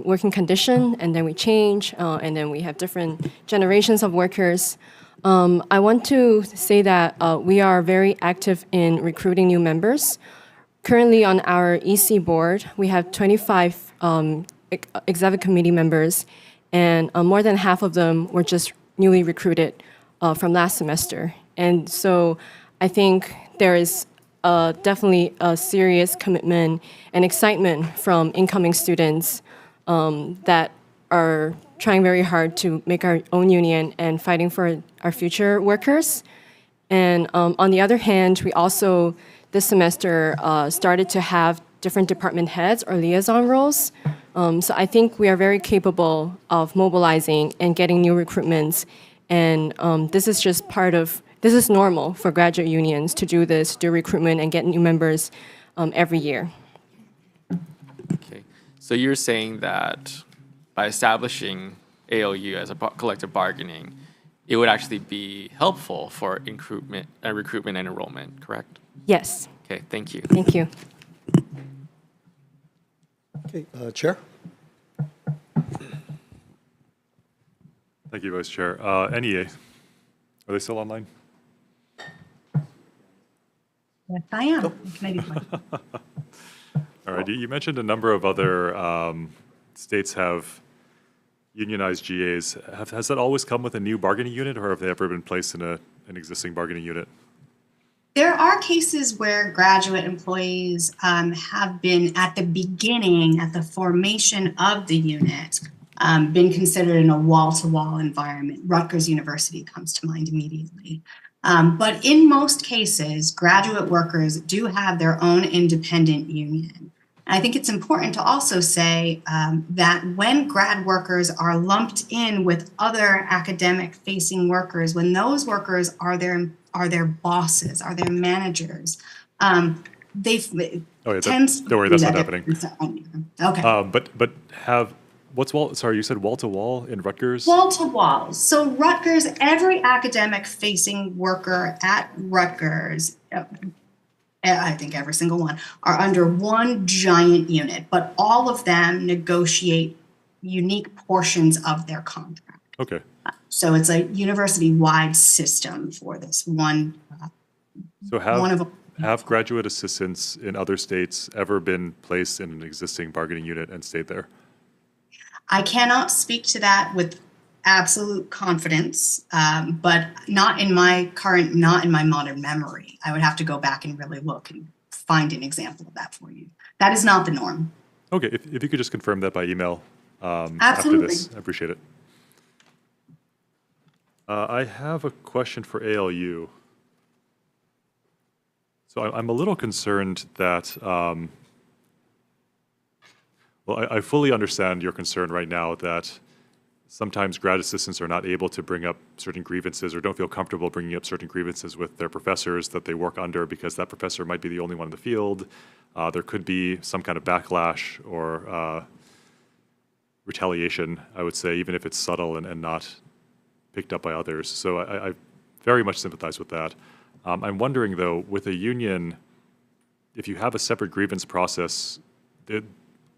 Speaker 20: working condition, and then we change, and then we have different generations of workers. I want to say that we are very active in recruiting new members. Currently on our EC board, we have 25 executive committee members, and more than half of them were just newly recruited from last semester. And so I think there is definitely a serious commitment and excitement from incoming students that are trying very hard to make our own union and fighting for our future workers. And on the other hand, we also, this semester, started to have different department heads or liaison roles. So I think we are very capable of mobilizing and getting new recruitments. And this is just part of, this is normal for graduate unions to do this, do recruitment and get new members every year.
Speaker 16: Okay. So you're saying that by establishing ALU as a collective bargaining, it would actually be helpful for recruitment and enrollment, correct?
Speaker 20: Yes.
Speaker 16: Okay, thank you.
Speaker 20: Thank you.
Speaker 2: Okay, Chair.
Speaker 4: Thank you, Vice Chair. NEA, are they still online?
Speaker 5: Yes, I am. Maybe.
Speaker 4: All right, you mentioned a number of other states have unionized GAs. Has that always come with a new bargaining unit, or have they ever been placed in an existing bargaining unit?
Speaker 5: There are cases where graduate employees have been at the beginning, at the formation of the unit, been considered in a wall-to-wall environment. Rutgers University comes to mind immediately. But in most cases, graduate workers do have their own independent union. And I think it's important to also say that when grad workers are lumped in with other academic-facing workers, when those workers are their bosses, are their managers, they tends
Speaker 4: don't worry, that's not happening.
Speaker 5: Okay.
Speaker 4: But what's wall? Sorry, you said wall to wall in Rutgers?
Speaker 5: Wall to wall. So Rutgers, every academic facing worker at Rutgers I think every single one, are under one giant unit, but all of them negotiate unique portions of their contract.
Speaker 4: Okay.
Speaker 5: So it's a university-wide system for this one.
Speaker 4: So
Speaker 5: one of
Speaker 4: have graduate assistants in other states ever been placed in an existing bargaining unit and stayed there?
Speaker 5: I cannot speak to that with absolute confidence, but not in my modern memory. I would have to go back and really look and find an example of that for you. That is not the norm.
Speaker 4: Okay, if you could just confirm that by email after
Speaker 5: Absolutely.
Speaker 4: this, I appreciate it. I have a question for ALU. So I'm a little concerned that, well, I fully understand your concern right now that sometimes grad assistants are not able to bring up certain grievances or don't feel comfortable bringing up certain grievances with their professors that they work under because that professor might be the only one in the field. There could be some kind of backlash or retaliation, I would say, even if it's subtle and not picked up by others. So I very much sympathize with that. I'm wondering, though, with a union, if you have a separate grievance process,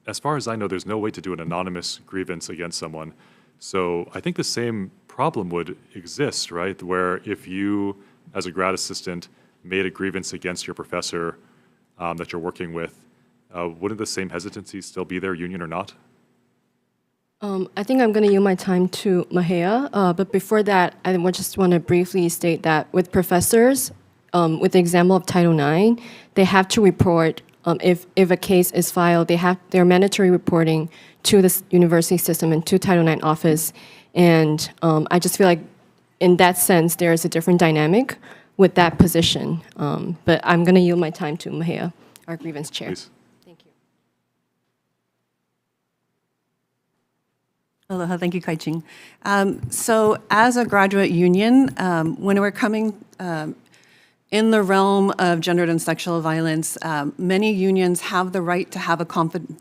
Speaker 4: as far as I know, there's no way to do an anonymous grievance against someone. So I think the same problem would exist, right? Where if you, as a grad assistant, made a grievance against your professor that you're working with, wouldn't the same hesitancy still be there, union or not?
Speaker 20: I think I'm going to yield my time to Mahea, but before that, I just want to briefly state that with professors, with the example of Title IX, they have to report if a case is filed. They're mandatory reporting to the university system and to Title IX office, and I just feel like in that sense there is a different dynamic with that position. But I'm going to yield my time to Mahea, our grievance chair.
Speaker 4: Please.
Speaker 9: Aloha, thank you, Kai-Ching. So as a graduate union, when we're coming in the realm of gendered and sexual violence, many unions have the right to have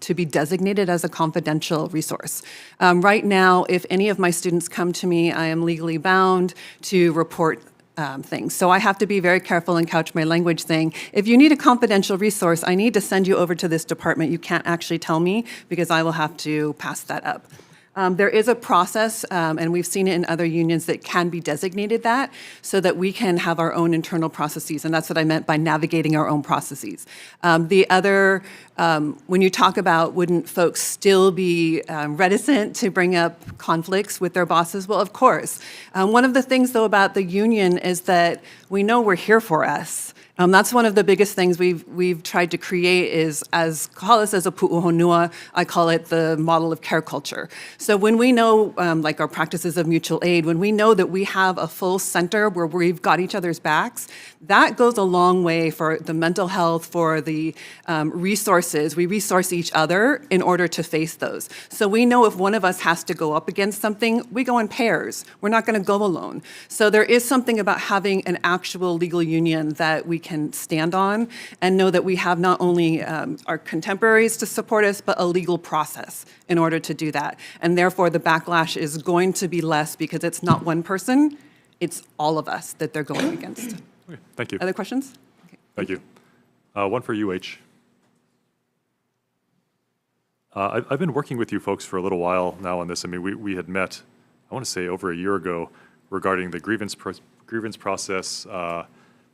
Speaker 9: to be designated as a confidential resource. Right now, if any of my students come to me, I am legally bound to report things. So I have to be very careful and couch my language saying, if you need a confidential resource, I need to send you over to this department. You can't actually tell me because I will have to pass that up. There is a process, and we've seen it in other unions that can be designated that so that we can have our own internal processes, and that's what I meant by navigating our own processes. The other, when you talk about wouldn't folks still be reticent to bring up conflicts with their bosses? Well, of course. One of the things, though, about the union is that we know we're here for us. That's one of the biggest things we've tried to create is, call us as a pu'uhonua, I call it the model of care culture. So when we know, like our practices of mutual aid, when we know that we have a full center where we've got each other's backs, that goes a long way for the mental health, for the resources. We resource each other in order to face those. So we know if one of us has to go up against something, we go in pairs. We're not going to go alone. So there is something about having an actual legal union that we can stand on and know that we have not only our contemporaries to support us, but a legal process in order to do that. And therefore, the backlash is going to be less because it's not one person, it's all of us that they're going against.
Speaker 4: Okay, thank you.
Speaker 9: Other questions? Okay.
Speaker 4: Thank you. One for UH. I've been working with you folks for a little while now on this. I mean, we had met, I want to say over a year ago, regarding the grievance process,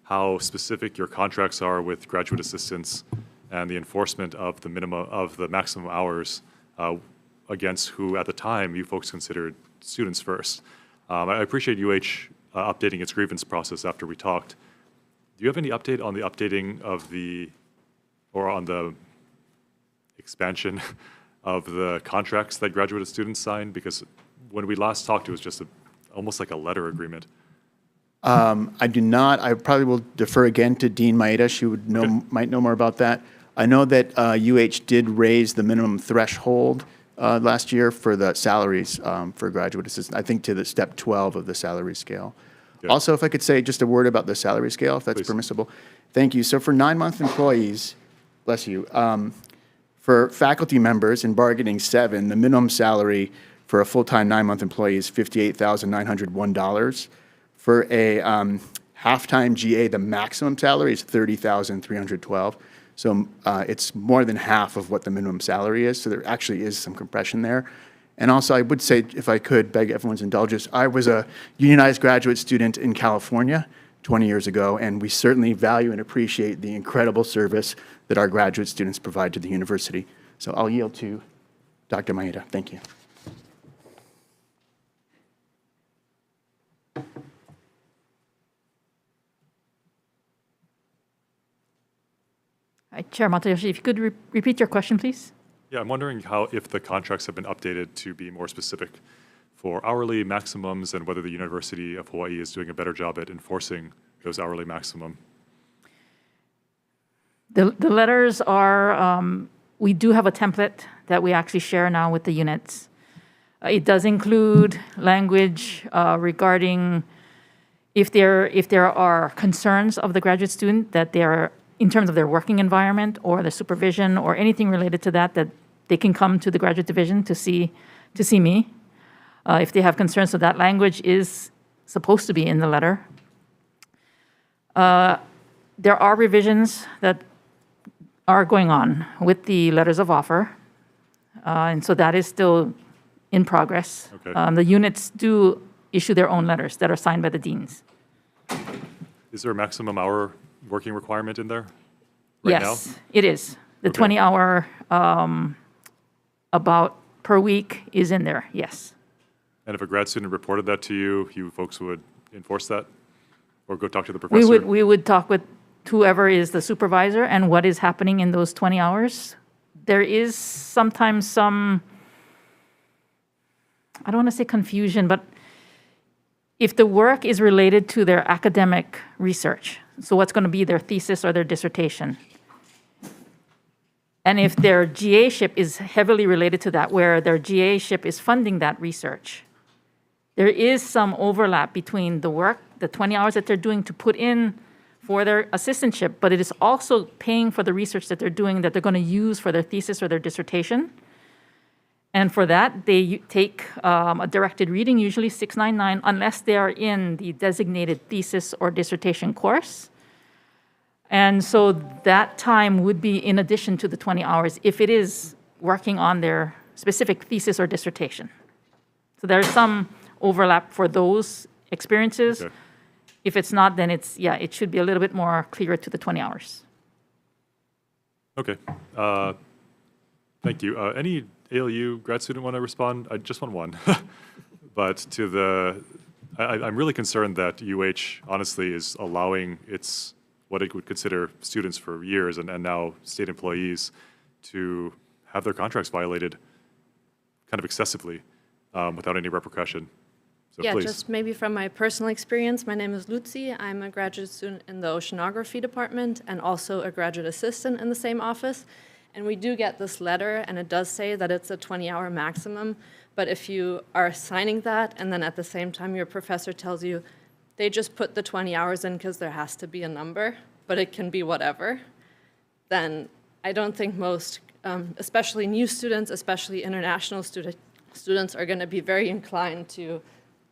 Speaker 4: how specific your contracts are with graduate assistants and the enforcement of the maximum hours against who at the time you folks considered students first. I appreciate UH updating its grievance process after we talked. Do you have any update on the updating of on the expansion of the contracts that graduate students sign? Because when we last talked, it was just almost like a letter agreement.
Speaker 17: I do not. I probably will defer again to Dean Maeda. She would might know more about that. I know that UH did raise the minimum threshold last year for the salaries for graduate assistants, I think to the step 12 of the salary scale. Good. Also, if I could say just a word about the salary scale, if that's permissible. Thank you. So for 9-month employees, bless you, for faculty members in bargaining 7, the minimum salary for a full-time 9-month employee is $58,901. For a half-time GA, the maximum salary is $30,312. So it's more than half of what the minimum salary is. So there actually is some compression there. And also, I would say, if I could beg everyone's indulgence, I was a unionized graduate student in California 20 years ago, and we certainly value and appreciate the incredible service that our graduate students provide to the university. So I'll yield to Dr. Maeda. Thank you.
Speaker 18: Chair Matayoshi, if you could repeat your question, please.
Speaker 4: Yeah, I'm wondering if the contracts have been updated to be more specific for hourly maximums and whether the University of Hawaii is doing a better job at enforcing those hourly maximum.
Speaker 18: The letters are, we do have a template that we actually share now with the units. It does include language regarding if there are concerns of the graduate student that they are, in terms of their working environment or the supervision or anything related to that, that they can come to the graduate division to see me. If they have concerns, so that language is supposed to be in the letter. There are revisions that are going on with the letters of offer, and so that is still in progress.
Speaker 4: Okay.
Speaker 18: The units do issue their own letters that are signed by the deans.
Speaker 4: Is there a maximum hour working requirement in there right now?
Speaker 18: Yes, it is. The
Speaker 4: Okay.
Speaker 18: 20-hour about per week is in there, yes.
Speaker 4: And if a grad student reported that to you, you folks would enforce that? Or go talk to the professor?
Speaker 18: We would talk with whoever is the supervisor and what is happening in those 20 hours. There is sometimes some, I don't want to say confusion, but if the work is related to their academic research, so what's going to be their thesis or their dissertation, and if their GA-ship is heavily related to that, where their GA-ship is funding that research, there is some overlap between the work, the 20 hours that they're doing to put in for their assistantship, but it is also paying for the research that they're doing that they're going to use for their thesis or their dissertation. And for that, they take a directed reading, usually 699, unless they are in the designated thesis or dissertation course. And so that time would be in addition to the 20 hours if it is working on their specific thesis or dissertation. So there's some overlap for those experiences.
Speaker 4: Okay.
Speaker 18: If it's not, then it should be a little bit more clearer to the 20 hours.
Speaker 4: Okay. Thank you. Any ALU grad student want to respond? I just want one. But to I'm really concerned that UH honestly is allowing what it would consider students for years and now state employees to have their contracts violated kind of excessively without any repercussion. So
Speaker 7: yeah,
Speaker 4: please.
Speaker 7: just maybe from my personal experience, my name is Lucy. I'm a graduate student in the oceanography department and also a graduate assistant in the same office. And we do get this letter, and it does say that it's a 20-hour maximum. But if you are signing that, and then at the same time your professor tells you, they just put the 20 hours in because there has to be a number, but it can be whatever, then I don't think most, especially new students, especially international students, are going to be very inclined to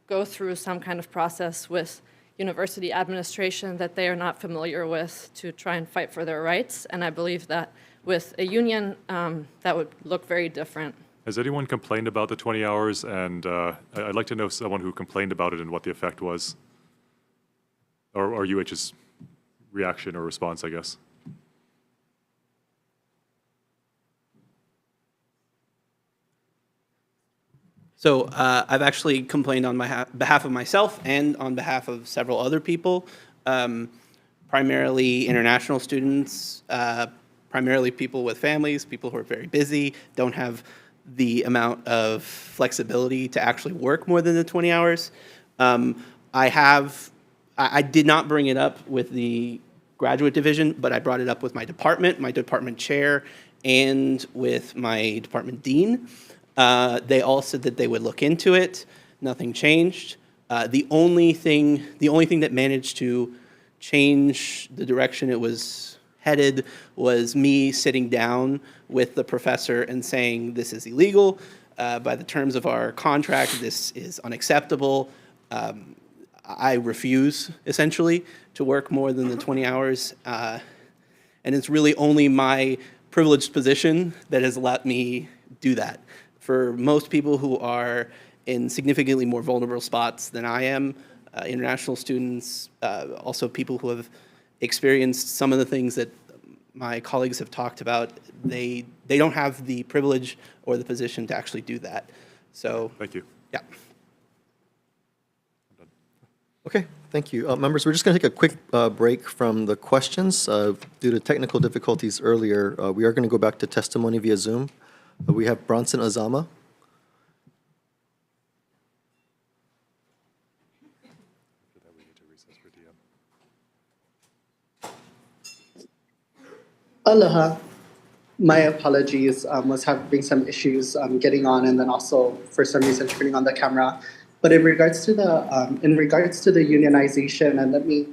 Speaker 7: go through some kind of process with university administration that they are not familiar with to try and fight for their rights. And I believe that with a union, that would look very different.
Speaker 4: Has anyone complained about the 20 hours? And I'd like to know someone who complained about it and what the effect was, or UH's reaction or response, I guess.
Speaker 25: So I've actually complained on behalf of myself and on behalf of several other people, primarily international students, primarily people with families, people who are very busy, don't have the amount of flexibility to actually work more than the 20 hours. I did not bring it up with the graduate division, but I brought it up with my department chair, and with my department dean. They all said that they would look into it. Nothing changed. The only thing that managed to change the direction it was headed was me sitting down with the professor and saying, this is illegal. By the terms of our contract, this is unacceptable. I refuse, essentially, to work more than the 20 hours. And it's really only my privileged position that has let me do that. For most people who are in significantly more vulnerable spots than I am, international students, also people who have experienced some of the things that my colleagues have talked about, they don't have the privilege or the position to actually do that. So
Speaker 4: thank you.
Speaker 25: Yeah.
Speaker 2: Okay, thank you. Members, we're just going to take a quick break from the questions. Due to technical difficulties earlier, we are going to go back to testimony via Zoom. We have Bronson Azama.
Speaker 19: Aloha. My apologies. Was having some issues getting on, and then also for some reason turning on the camera. But in regards to the unionization, and let me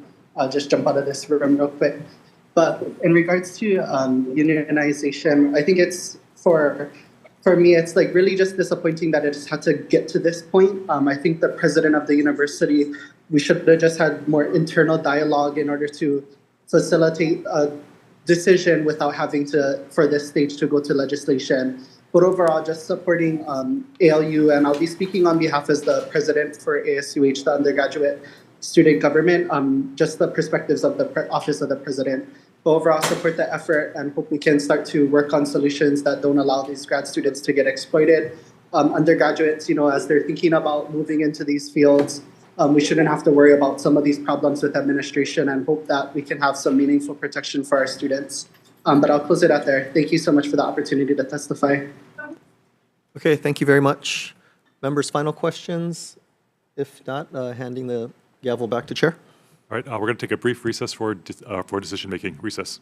Speaker 19: just jump out of this room real quick. But in regards to unionization, I think it's for me, it's like really just disappointing that it just had to get to this point. I think the president of the university, we should have just had more internal dialogue in order to facilitate a decision without having to, for this stage to go to legislation. But overall, just supporting ALU, and I'll be speaking on behalf as the president for ASUH, the undergraduate student government, just the perspectives of the Office of the President. But overall, support the effort and hope we can start to work on solutions that don't allow these grad students to get exploited. Undergraduates, as they're thinking about moving into these fields, we shouldn't have to worry about some of these problems with administration, and hope that we can have some meaningful protection for our students. But I'll close it out there. Thank you so much for the opportunity to testify.
Speaker 2: Okay, thank you very much. Members, final questions? If not, handing the gavel back to Chair.
Speaker 4: All right, we're going to take a brief recess for decision-making. Recess.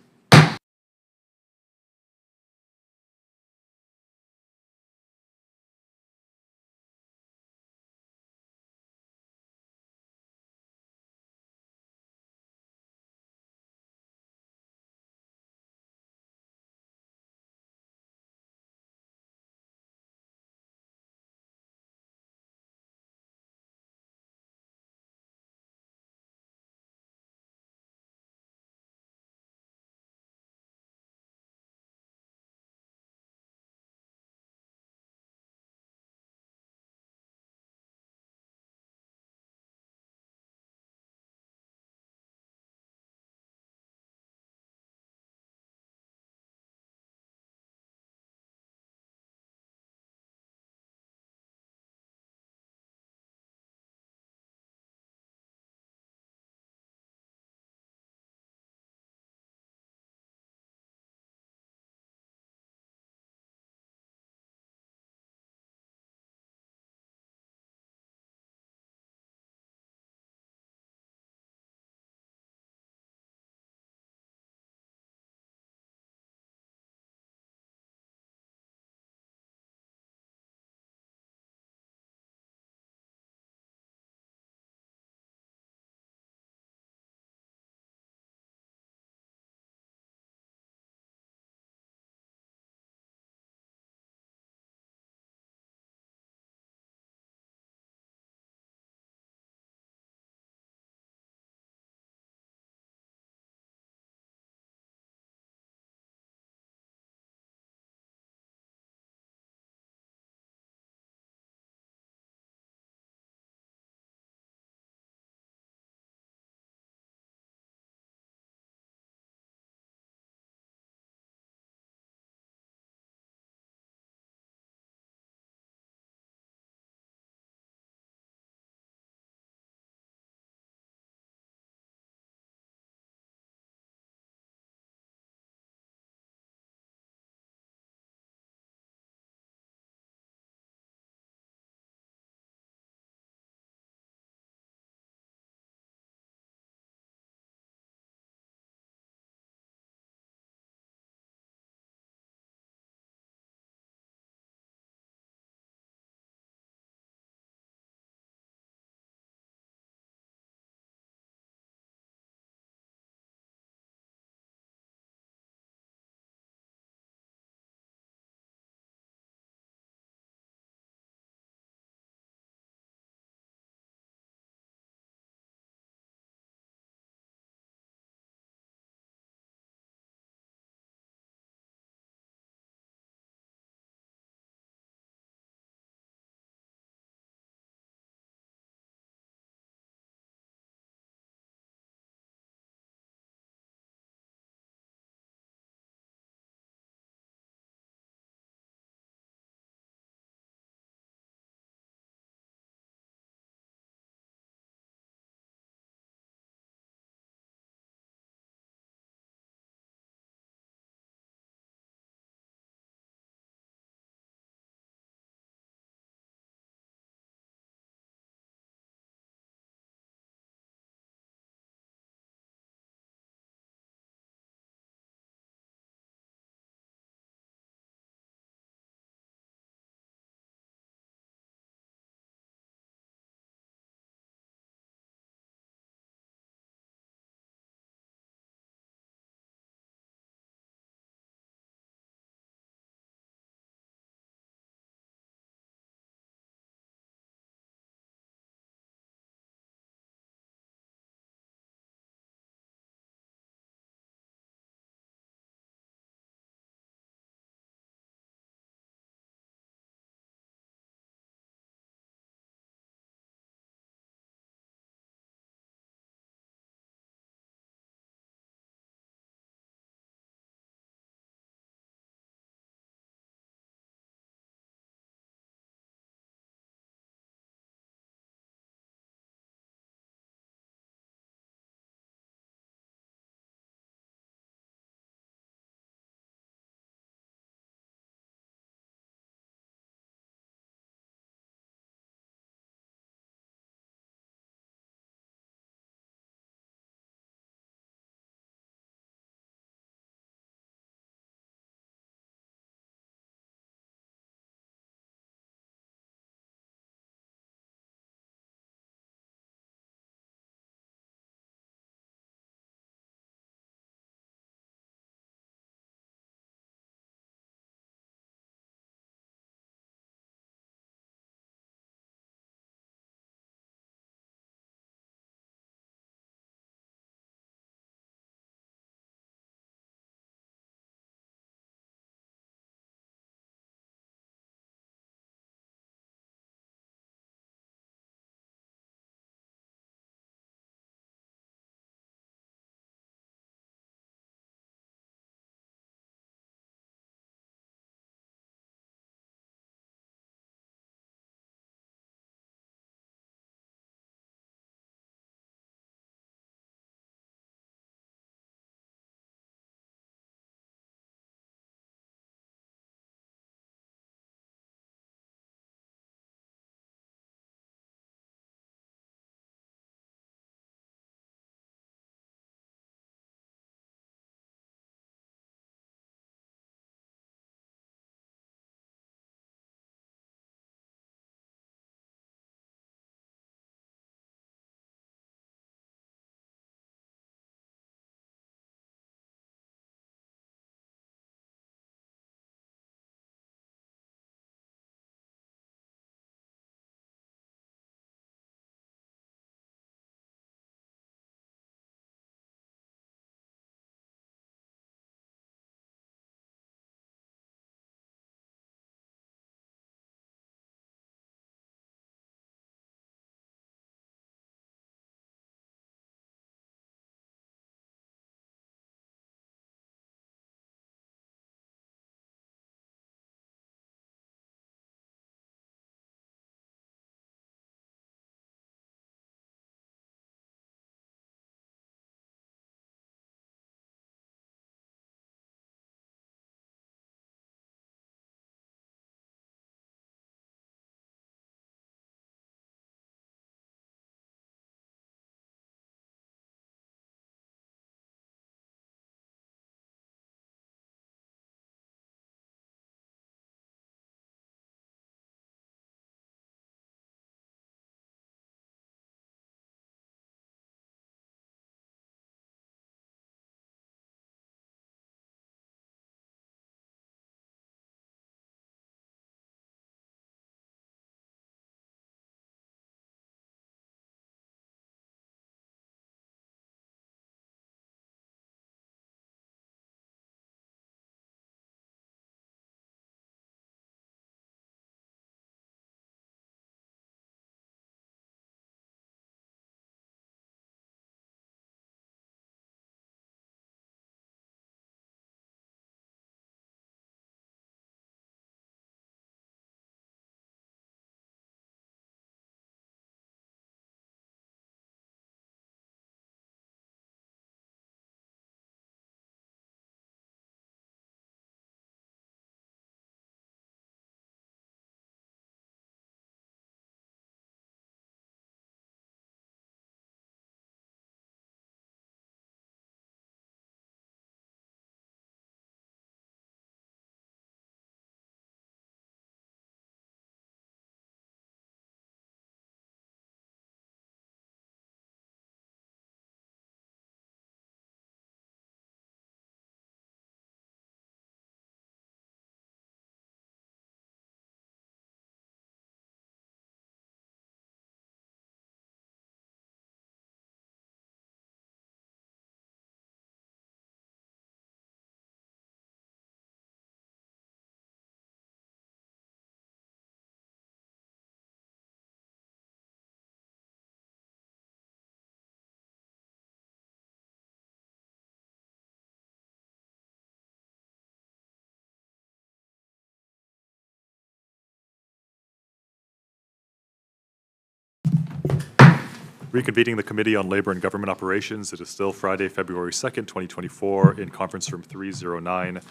Speaker 4: Reconvening the Committee on Labor and Government Operations. It is still Friday, February 2nd, 2024, in conference room 309.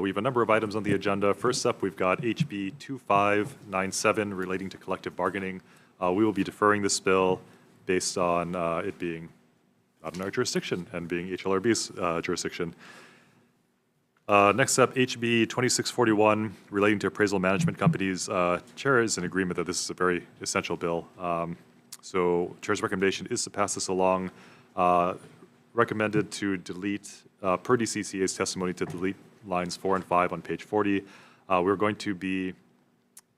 Speaker 4: We have a number of items on the agenda. First up, we've got HB 2597 relating to collective bargaining. We will be deferring this bill based on it being not in our jurisdiction and being HLRB's jurisdiction. Next up, HB 2641 relating to appraisal management companies. Chair is in agreement that this is a very essential bill. So Chair's recommendation is to pass this along. Recommended to delete, per DCCA's testimony, to delete lines 4 and 5 on page 40. We're going to be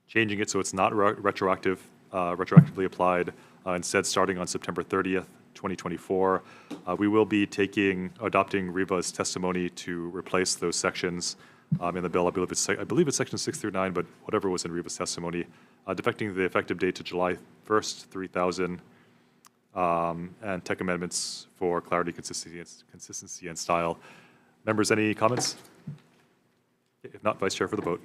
Speaker 4: changing it so it's not retroactively applied, instead starting on September 30th, 2024. We will be adopting Riva's testimony to replace those sections in the bill. I believe it's section 6 through 9, but whatever was in Riva's testimony, defecting the effective date to July 1st, 3000, and tech amendments for clarity, consistency, and style. Members, any comments? If not, Vice Chair for the vote.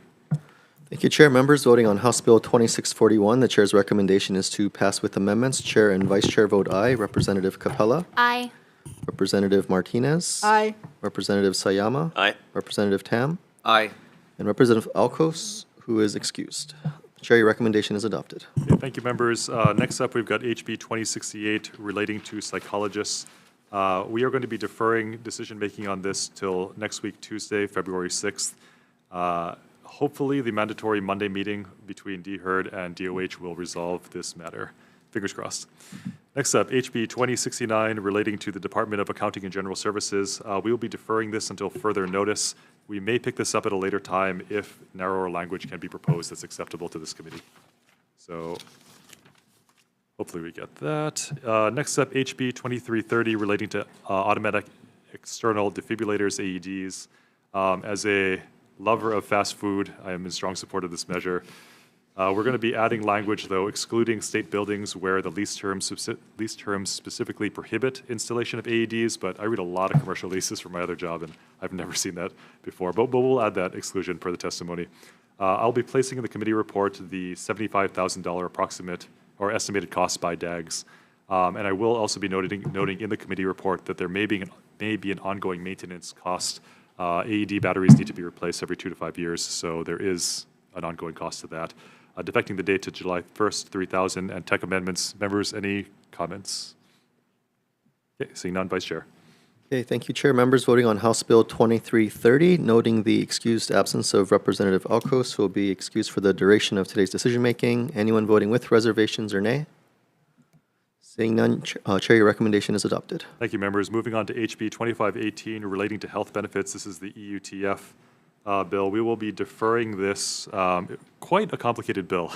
Speaker 2: Thank you, Chair. Members voting on House Bill 2641, the Chair's recommendation is to pass with amendments. Chair and Vice Chair vote aye. Representative Capella?
Speaker 15: Aye.
Speaker 2: Representative Martinez?
Speaker 20: Aye.
Speaker 2: Representative Sayama?
Speaker 6: Aye.
Speaker 2: Representative Tam?
Speaker 6: Aye.
Speaker 2: And Representative Alcos, who is excused. Chair, your recommendation is adopted.
Speaker 4: Okay, thank you, members. Next up, we've got HB 2068 relating to psychologists. We are going to be deferring decision-making on this till next week, Tuesday, February 6th. Hopefully, the mandatory Monday meeting between DHERD and DOH will resolve this matter. Fingers crossed. Next up, HB 2069 relating to the Department of Accounting and General Services. We will be deferring this until further notice. We may pick this up at a later time if narrower language can be proposed that's acceptable to this committee. So hopefully we get that. Next up, HB 2330 relating to automatic external defibrillators, AEDs. As a lover of fast food, I am in strong support of this measure. We're going to be adding language, though, excluding state buildings where the lease terms specifically prohibit installation of AEDs, but I read a lot of commercial leases for my other job, and I've never seen that before. But we'll add that exclusion per the testimony. I'll be placing in the committee report the $75,000 approximate or estimated cost by DAGs. And I will also be noting in the committee report that there may be an ongoing maintenance cost. AED batteries need to be replaced every 2 to 5 years, so there is an ongoing cost to that. Defecting the date to July 1st, 3000, and tech amendments. Members, any comments? Okay, seeing none, Vice Chair.
Speaker 2: Okay, thank you, Chair. Members voting on House Bill 2330, noting the excused absence of Representative Alcos, who will be excused for the duration of today's decision-making. Anyone voting with reservations or nay? Seeing none, Chair, your recommendation is adopted.
Speaker 4: Thank you, members. Moving on to HB 2518 relating to health benefits. This is the EUTF bill. We will be deferring this, quite a complicated bill.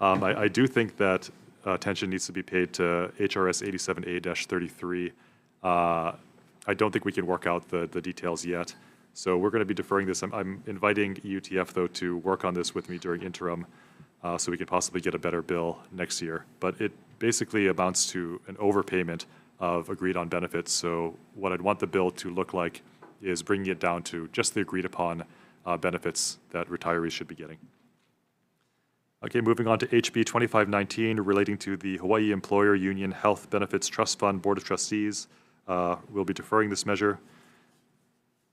Speaker 4: I do think that attention needs to be paid to HRS 87A-33. I don't think we can work out the details yet. So we're going to be deferring this. I'm inviting EUTF, though, to work on this with me during interim so we can possibly get a better bill next year. But it basically amounts to an overpayment of agreed-on benefits. So what I'd want the bill to look like is bringing it down to just the agreed-upon benefits that retirees should be getting. Okay, moving on to HB 2519 relating to the Hawaii Employer Union Health Benefits Trust Fund Board of Trustees. We'll be deferring this measure.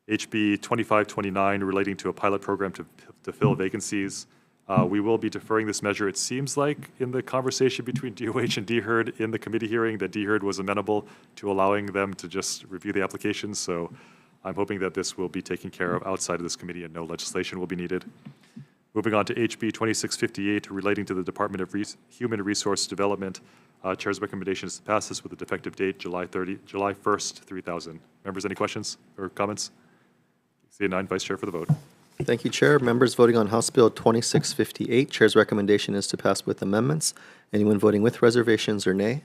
Speaker 4: HB 2529 relating to a pilot program to fill vacancies. We will be deferring this measure. It seems like in the conversation between DOH and DHERD in the committee hearing that DHERD was amenable to allowing them to just review the applications. So I'm hoping that this will be taken care of outside of this committee and no legislation will be needed. Moving on to HB 2658 relating to the Department of Human Resource Development. Chair's recommendation is to pass this with a defective date, July 1st, 3000. Members, any questions or comments? Seeing none, Vice Chair for the vote.
Speaker 2: Thank you, Chair. Members voting on House Bill 2658, Chair's recommendation is to pass with amendments. Anyone voting with reservations or nay?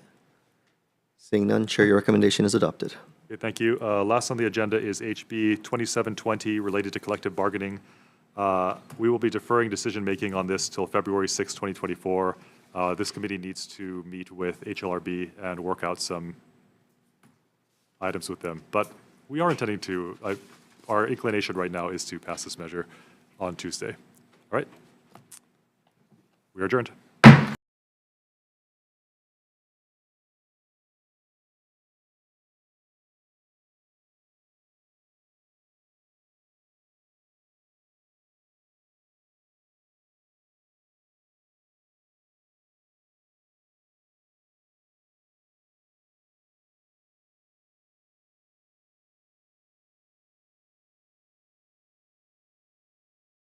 Speaker 2: Seeing none, Chair, your recommendation is adopted.
Speaker 4: Okay, thank you. Last on the agenda is HB 2720 related to collective bargaining. We will be deferring decision-making on this till February 6, 2024. This committee needs to meet with HLRB and work out some items with them. But we are intending to, our inclination right now is to pass this measure on Tuesday. All right. We are adjourned.